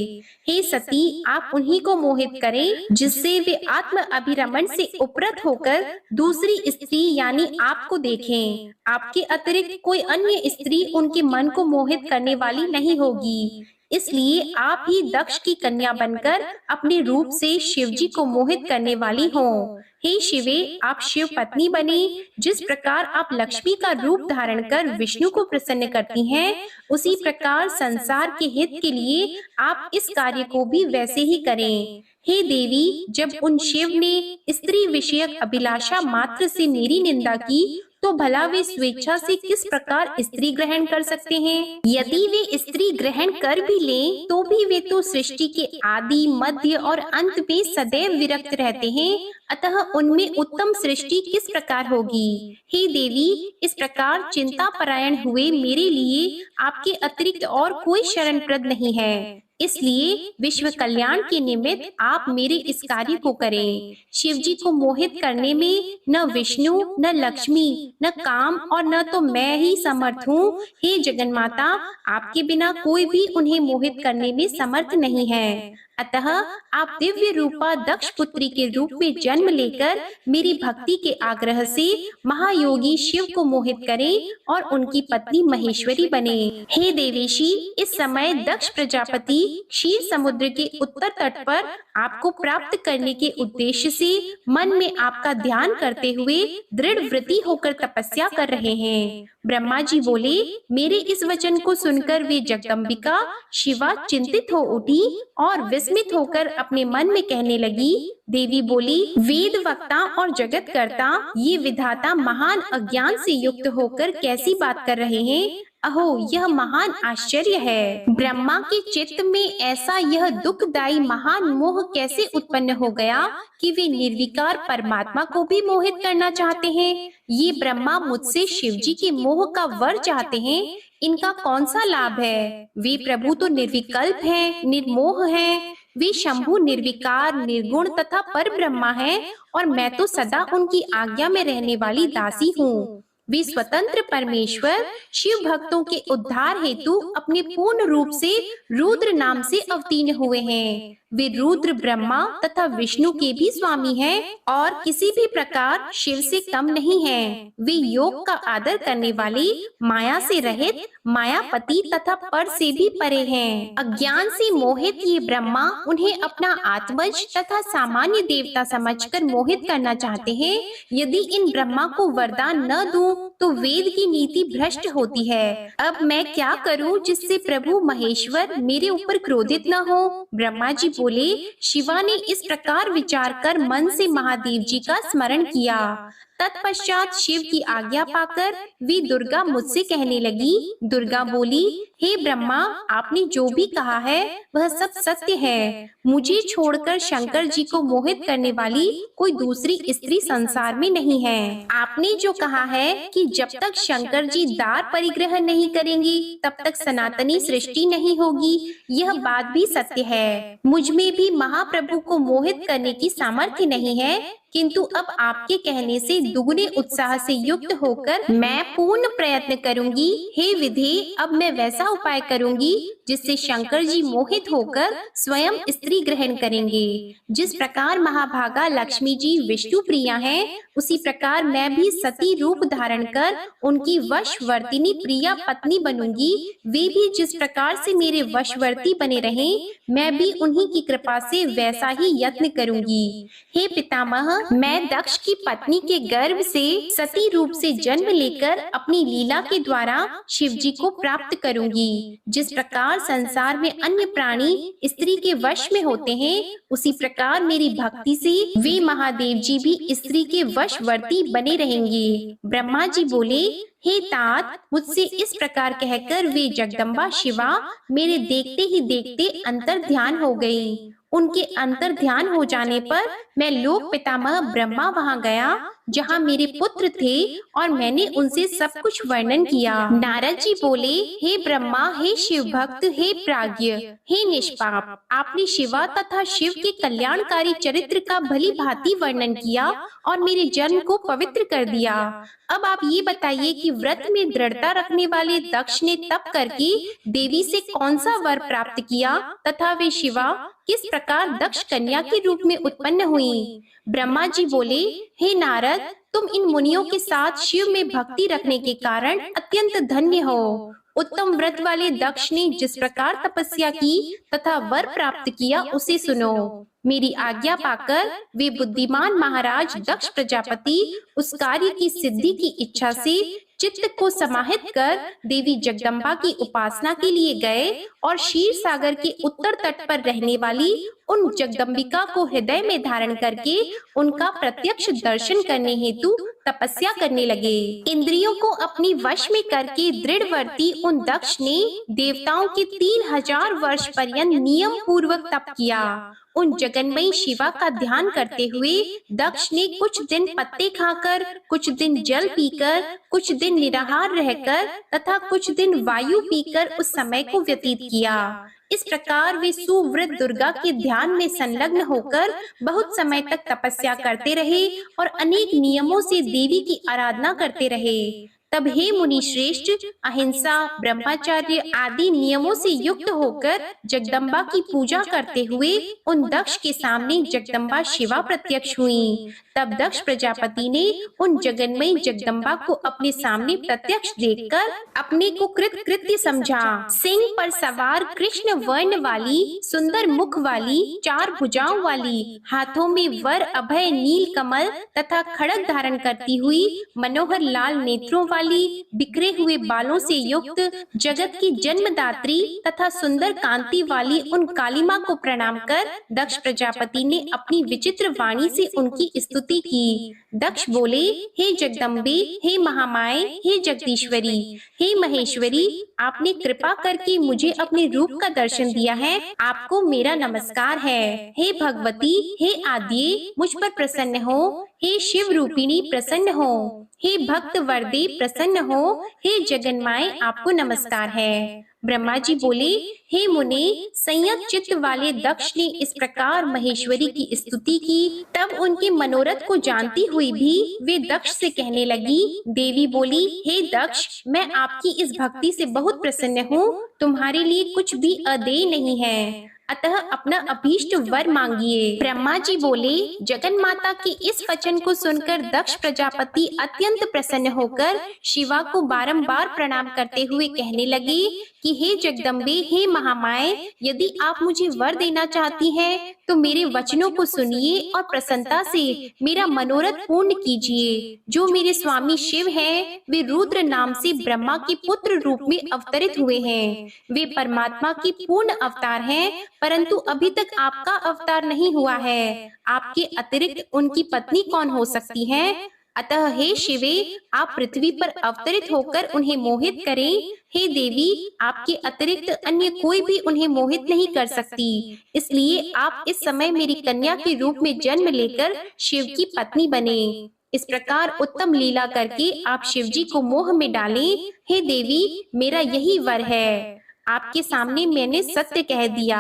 हे सती, आप उन्हीं को मोहित करें जिससे वे आत्म अभिरमण से उपरत होकर दूसरी स्त्री यानी आपको देखें। आपके अतिरिक्त कोई अन्य स्त्री उनके मन को मोहित करने वाली नहीं होगी। इसलिए आप ही दक्ष की कन्या बनकर अपने रूप से शिवजी को मोहित करने वाली हो। हे शिवे, आप शिव पत्नी बने। जिस प्रकार आप लक्ष्मी का रूप धारण कर विष्णु को प्रसन्न करती हैं, उसी प्रकार संसार के हित के लिए आप इस कार्य को भी वैसे ही करें। हे देवी, जब उन शिव ने स्त्री विषयक अभिलाषा मात्र से मेरी निंदा की, तो भला वे स्वेच्छा से किस प्रकार स्त्री ग्रहण कर सकते हैं? यदि वे स्त्री ग्रहण कर भी लें, तो भी वे तो सृष्टि के आदि, मध्य और अंत में सदैव विरक्त रहते हैं, अतः उनमें उत्तम सृष्टि किस प्रकार होगी? हे देवी, इस प्रकार चिंता परायण हुए मेरे लिए आपके अतिरिक्त और कोई शरणप्रद नहीं है, इसलिए विश्व कल्याण के निमित्त आप मेरे इस कार्य को करें। शिव जी को मोहित करने में न विष्णु, न लक्ष्मी, न काम और न तो मैं ही समर्थ हूँ। हे जगन्माता, आपके बिना कोई भी उन्हें मोहित करने में समर्थ नहीं है। अतः आप दिव्य रूपा दक्ष पुत्री के रूप में जन्म लेकर मेरी भक्ति के आग्रह से महायोगी शिव को मोहित करें और उनकी पत्नी महेश्वरी बने। हे देवेशी, इस समय दक्ष प्रजापति क्षीर समुद्र के उत्तर तट पर आपको प्राप्त करने के उद्देश्य से मन में आपका ध्यान करते हुए दृढ़ व्रती होकर तपस्या कर रहे हैं। ब्रह्मा जी बोले, मेरे इस वचन को सुनकर वे जगदम्बिका शिवा चिंतित हो उठी और विस्मित होकर अपने मन में कहने लगी। देवी बोली, वेद वक्ता और जगत कर्ता ये विधाता महान अज्ञान से युक्त होकर कैसी बात कर रहे हैं? अहो, यह महान आश्चर्य है। ब्रह्मा के चित्त में ऐसा यह दुखदायी महान मोह कैसे उत्पन्न हो गया कि वे निर्विकार परमात्मा को भी मोहित करना चाहते हैं? ये ब्रह्मा मुझसे शिव जी के मोह का वर चाहते हैं, इनका कौन सा लाभ है? वे प्रभु तो निर्विकल्प हैं, निर्मोह हैं। वे शंभु निर्विकार, निर्गुण तथा पर ब्रह्मा हैं और मैं तो सदा उनकी आज्ञा में रहने वाली दासी हूँ। वे स्वतंत्र परमेश्वर शिव भक्तों के उद्धार हेतु अपने पूर्ण रूप से रुद्र नाम से अवतीर्ण हुए हैं। वे रुद्र ब्रह्मा तथा विष्णु के भी स्वामी हैं और किसी भी प्रकार शिव से कम नहीं हैं। वे योग का आदर करने वाले, माया से रहित, मायापति तथा पर से भी परे हैं। अज्ञान से मोहित ये ब्रह्मा उन्हें अपना आत्मज तथा सामान्य देवता समझकर मोहित करना चाहते हैं। यदि इन ब्रह्मा को वरदान न दूं तो वेद की नीति भ्रष्ट होती है। अब मैं क्या करूं जिससे प्रभु महेश्वर मेरे ऊपर क्रोधित न हो? ब्रह्मा जी बोले, शिवा ने इस प्रकार विचार कर मन से महादेव जी का स्मरण किया। तत्पश्चात शिव की आज्ञा पाकर वे दुर्गा मुझसे कहने लगी। दुर्गा बोली, हे ब्रह्मा, आपने जो भी कहा है वह सब सत्य है। मुझे छोड़कर शंकर जी को मोहित करने वाली कोई दूसरी स्त्री संसार में नहीं है। आपने जो कहा है कि जब तक शंकर जी दार परिग्रह नहीं करेंगी तब तक सनातनी सृष्टि नहीं होगी, यह बात भी सत्य है। मुझ में भी महाप्रभु को मोहित करने की सामर्थ्य नहीं है, किंतु अब आपके कहने से दुगने उत्साह से युक्त होकर मैं पूर्ण प्रयत्न करूंगी। हे विधे, अब मैं वैसा उपाय करूंगी जिससे शंकर जी मोहित होकर स्वयं स्त्री ग्रहण करेंगे। जिस प्रकार महाभागा लक्ष्मी जी विष्णु प्रिया हैं, उसी प्रकार मैं भी सती रूप धारण कर उनकी वशवर्तिनी प्रिया पत्नी बनूंगी। वे भी जिस प्रकार से मेरे वशवर्ती बने रहें, मैं भी उन्हीं की कृपा से वैसा ही यत्न करूंगी। हे पितामह, मैं दक्ष की पत्नी के गर्भ से सती रूप से जन्म लेकर अपनी लीला के द्वारा शिव जी को प्राप्त करूंगी। जिस प्रकार संसार में अन्य प्राणी स्त्री के वश में होते हैं, उसी प्रकार मेरी भक्ति से वे महादेव जी भी स्त्री के वशवर्ती बने रहेंगे। ब्रह्मा जी बोले, हे तात, मुझसे इस प्रकार कहकर वे जगदम्बा शिवा मेरे देखते ही देखते अंतर ध्यान हो गई। उनके अंतर ध्यान हो जाने पर मैं लोक पितामह ब्रह्मा वहां गया जहां मेरे पुत्र थे और मैंने उनसे सब कुछ वर्णन किया। नारद जी बोले, हे ब्रह्मा, हे शिव भक्त, हे प्राज्ञ, हे निष्पाप, आपने शिवा तथा शिव के कल्याणकारी चरित्र का भली भांति वर्णन किया और मेरे जन्म को पवित्र कर दिया। अब आप ये बताइए कि व्रत में दृढ़ता रखने वाले दक्ष ने तप करके देवी से कौन सा वर प्राप्त किया तथा वे शिवा किस प्रकार दक्ष कन्या के रूप में उत्पन्न हुई? ब्रह्मा जी बोले, हे नारद, तुम इन मुनियों के साथ शिव में भक्ति रखने के कारण अत्यंत धन्य हो। उत्तम व्रत वाले दक्ष ने जिस प्रकार तपस्या की तथा वर प्राप्त किया उसे सुनो। मेरी आज्ञा पाकर वे बुद्धिमान महाराज दक्ष प्रजापति उस कार्य की सिद्धि की इच्छा से चित्त को समाहित कर देवी जगदम्बा की उपासना के लिए गए और क्षीर सागर के उत्तर तट पर रहने वाली उन जगदम्बिका को हृदय में धारण करके उनका प्रत्यक्ष दर्शन करने हेतु तपस्या करने लगे। इंद्रियों को अपनी वश में करके दृढ़वर्ती उन दक्ष ने देवताओं के 3000 वर्ष पर्यंत नियम पूर्वक तप किया। उन जगन्मयी शिवा का ध्यान करते हुए दक्ष ने कुछ दिन पत्ते खाकर, कुछ दिन जल पीकर, कुछ दिन निराहार रहकर तथा कुछ दिन वायु पीकर उस समय को व्यतीत किया। इस प्रकार वे सुवृद्ध दुर्गा के ध्यान में संलग्न होकर बहुत समय तक तपस्या करते रहे और अनेक नियमों से देवी की आराधना करते रहे। तब हे मुनि श्रेष्ठ, अहिंसा, ब्रह्मचर्य आदि नियमों से युक्त होकर जगदम्बा की पूजा करते हुए उन दक्ष के सामने जगदम्बा शिवा प्रत्यक्ष हुई। तब दक्ष प्रजापति ने उन जगन्मयी जगदम्बा को अपने सामने प्रत्यक्ष देखकर अपने को कृतकृत्य समझा। सिंह पर सवार कृष्ण वर्ण वाली, सुंदर मुख वाली, 4 भुजाओं वाली, हाथों में वर अभय नील कमल तथा खड़ग धारण करती हुई, मनोहर लाल नेत्रों वाली, बिखरे हुए बालों से युक्त, जगत की जन्मदात्री तथा सुंदर कांति वाली उन कालिमा को प्रणाम कर दक्ष प्रजापति ने अपनी विचित्र वाणी से उनकी स्तुति की। दक्ष बोले, हे जगदम्बे, हे महामाए, हे जगदीश्वरी, हे महेश्वरी, आपने कृपा करके मुझे अपने रूप का दर्शन दिया है, आपको मेरा नमस्कार है। हे भगवती, हे आद्ये, मुझ पर प्रसन्न हो। हे शिव रूपिणी प्रसन्न हो। हे भक्त वरदे प्रसन्न हो। हे जगन्माए, आपको नमस्कार है। ब्रह्मा जी बोले, हे मुने, संयत चित्त वाले दक्ष ने इस प्रकार महेश्वरी की स्तुति की। तब उनके मनोरथ को जानती हुई भी वे दक्ष से कहने लगी। देवी बोली, हे दक्ष, मैं आपकी इस भक्ति से बहुत प्रसन्न हूँ। तुम्हारे लिए कुछ भी अदेय नहीं है, अतः अपना अभीष्ट वर मांगिए। ब्रह्मा जी बोले, जगन माता के इस वचन को सुनकर दक्ष प्रजापति अत्यंत प्रसन्न होकर शिवा को बारंबार प्रणाम करते हुए कहने लगे कि हे जगदम्बे, हे महामाए, यदि आप मुझे वर देना चाहती हैं तो मेरे वचनों को सुनिए और प्रसन्नता से मेरा मनोरथ पूर्ण कीजिए। जो मेरे स्वामी शिव हैं, वे रुद्र नाम से ब्रह्मा के पुत्र रूप में अवतरित हुए हैं। वे परमात्मा के पूर्ण अवतार हैं, परंतु अभी तक आपका अवतार नहीं हुआ है। आपके अतिरिक्त उनकी पत्नी कौन हो सकती है? अतः हे शिवे, आप पृथ्वी पर अवतरित होकर उन्हें मोहित करें। हे देवी, आपके अतिरिक्त अन्य कोई भी उन्हें मोहित नहीं कर सकती, इसलिए आप इस समय मेरी कन्या के रूप में जन्म लेकर शिव की पत्नी बने। इस प्रकार उत्तम लीला करके आप शिव जी को मोह में डालें। हे देवी, मेरा यही वर है। आपके सामने मैंने सत्य कह दिया।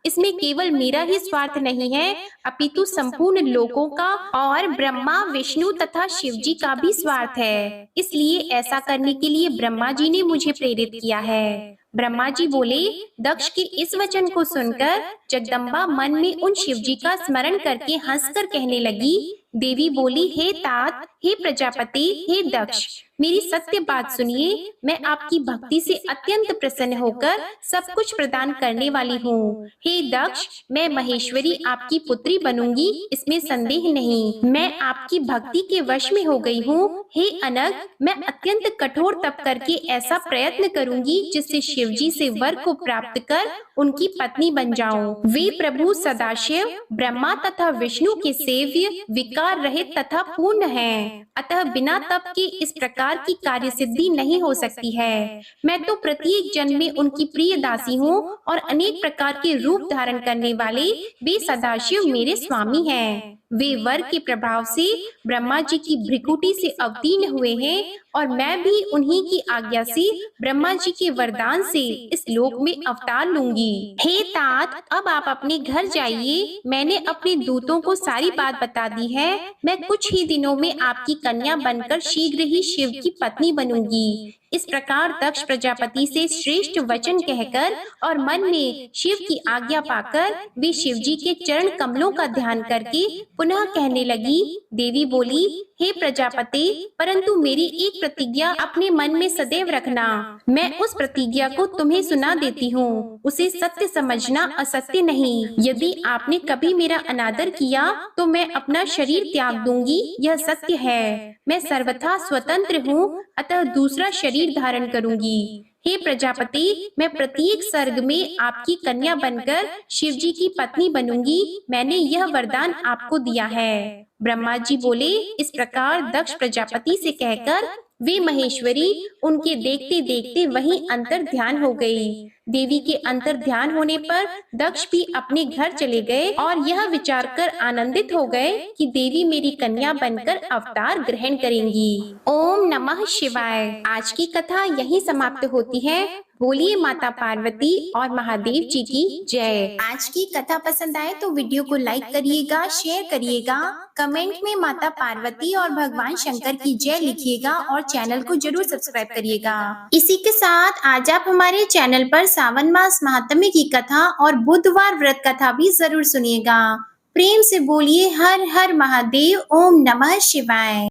इसमें केवल मेरा ही स्वार्थ नहीं है, अपितु संपूर्ण लोकों का और ब्रह्मा, विष्णु तथा शिव जी का भी स्वार्थ है। इसलिए ऐसा करने के लिए ब्रह्मा जी ने मुझे प्रेरित किया है। ब्रह्मा जी बोले, दक्ष के इस वचन को सुनकर जगदम्बा मन में उन शिव जी का स्मरण करके हंसकर कहने लगी। देवी बोली, हे तात, हे प्रजापति, हे दक्ष, मेरी सत्य बात सुनिए। मैं आपकी भक्ति से अत्यंत प्रसन्न होकर सब कुछ प्रदान करने वाली हूँ। हे दक्ष, मैं महेश्वरी आपकी पुत्री बनूंगी, इसमें संदेह नहीं। मैं आपकी भक्ति के वश में हो गई हूँ। हे अनग, मैं अत्यंत कठोर तप करके ऐसा प्रयत्न करूंगी जिससे शिव जी से वर को प्राप्त कर उनकी पत्नी बन जाऊं। वे प्रभु सदाशिव, ब्रह्मा तथा विष्णु के सेव्य, विकार रहित तथा पूर्ण हैं। अतः बिना तप के इस प्रकार की कार्य सिद्धि नहीं हो सकती है। मैं तो प्रत्येक जन्म में उनकी प्रिय दासी हूँ और अनेक प्रकार के रूप धारण करने वाले वे सदाशिव मेरे स्वामी हैं। वे वर के प्रभाव से ब्रह्मा जी की भ्रिकुटी से अवतीर्ण हुए हैं और मैं भी उन्हीं की आज्ञा से ब्रह्मा जी के वरदान से इस लोक में अवतार लूंगी। हे तात, अब आप अपने घर जाइए। मैंने अपने दूतों को सारी बात बता दी है। मैं कुछ ही दिनों में आपकी कन्या बनकर शीघ्र ही शिव की पत्नी बनूंगी। इस प्रकार दक्ष प्रजापति से श्रेष्ठ वचन कहकर और मन में शिव की आज्ञा पाकर वे शिव जी के चरण कमलों का ध्यान करके पुनः कहने लगी। देवी बोली, हे प्रजापति, परंतु मेरी एक प्रतिज्ञा अपने मन में सदैव रखना। मैं उस प्रतिज्ञा को तुम्हें सुना देती हूँ, उसे सत्य समझना, असत्य नहीं। यदि आपने कभी मेरा अनादर किया तो मैं अपना शरीर त्याग दूंगी, यह सत्य है। मैं सर्वथा स्वतंत्र हूँ, अतः दूसरा शरीर धारण करूंगी। हे प्रजापति, मैं प्रत्येक सर्ग में आपकी कन्या बनकर शिव जी की पत्नी बनूंगी। मैंने यह वरदान आपको दिया है। ब्रह्मा जी बोले, इस प्रकार दक्ष प्रजापति से कहकर वे महेश्वरी उनके देखते देखते वहीं अंतर ध्यान हो गई। देवी के अंतर ध्यान होने पर दक्ष भी अपने घर चले गए और यह विचार कर आनंदित हो गए कि देवी मेरी कन्या बनकर अवतार ग्रहण करेंगी। ओम नमः शिवाय। आज की कथा यहीं समाप्त होती है। बोलिए माता पार्वती और महादेव जी की जय। आज की कथा पसंद आए तो वीडियो को लाइक करिएगा, शेयर करिएगा, कमेंट में माता पार्वती और भगवान शंकर की जय लिखिएगा और चैनल को जरूर सब्सक्राइब करिएगा। इसी के साथ आज आप हमारे चैनल पर सावन मास महात्म्य की कथा और बुधवार व्रत कथा भी जरूर सुनिएगा। प्रेम से बोलिए हर हर महादेव। ओम नमः शिवाय।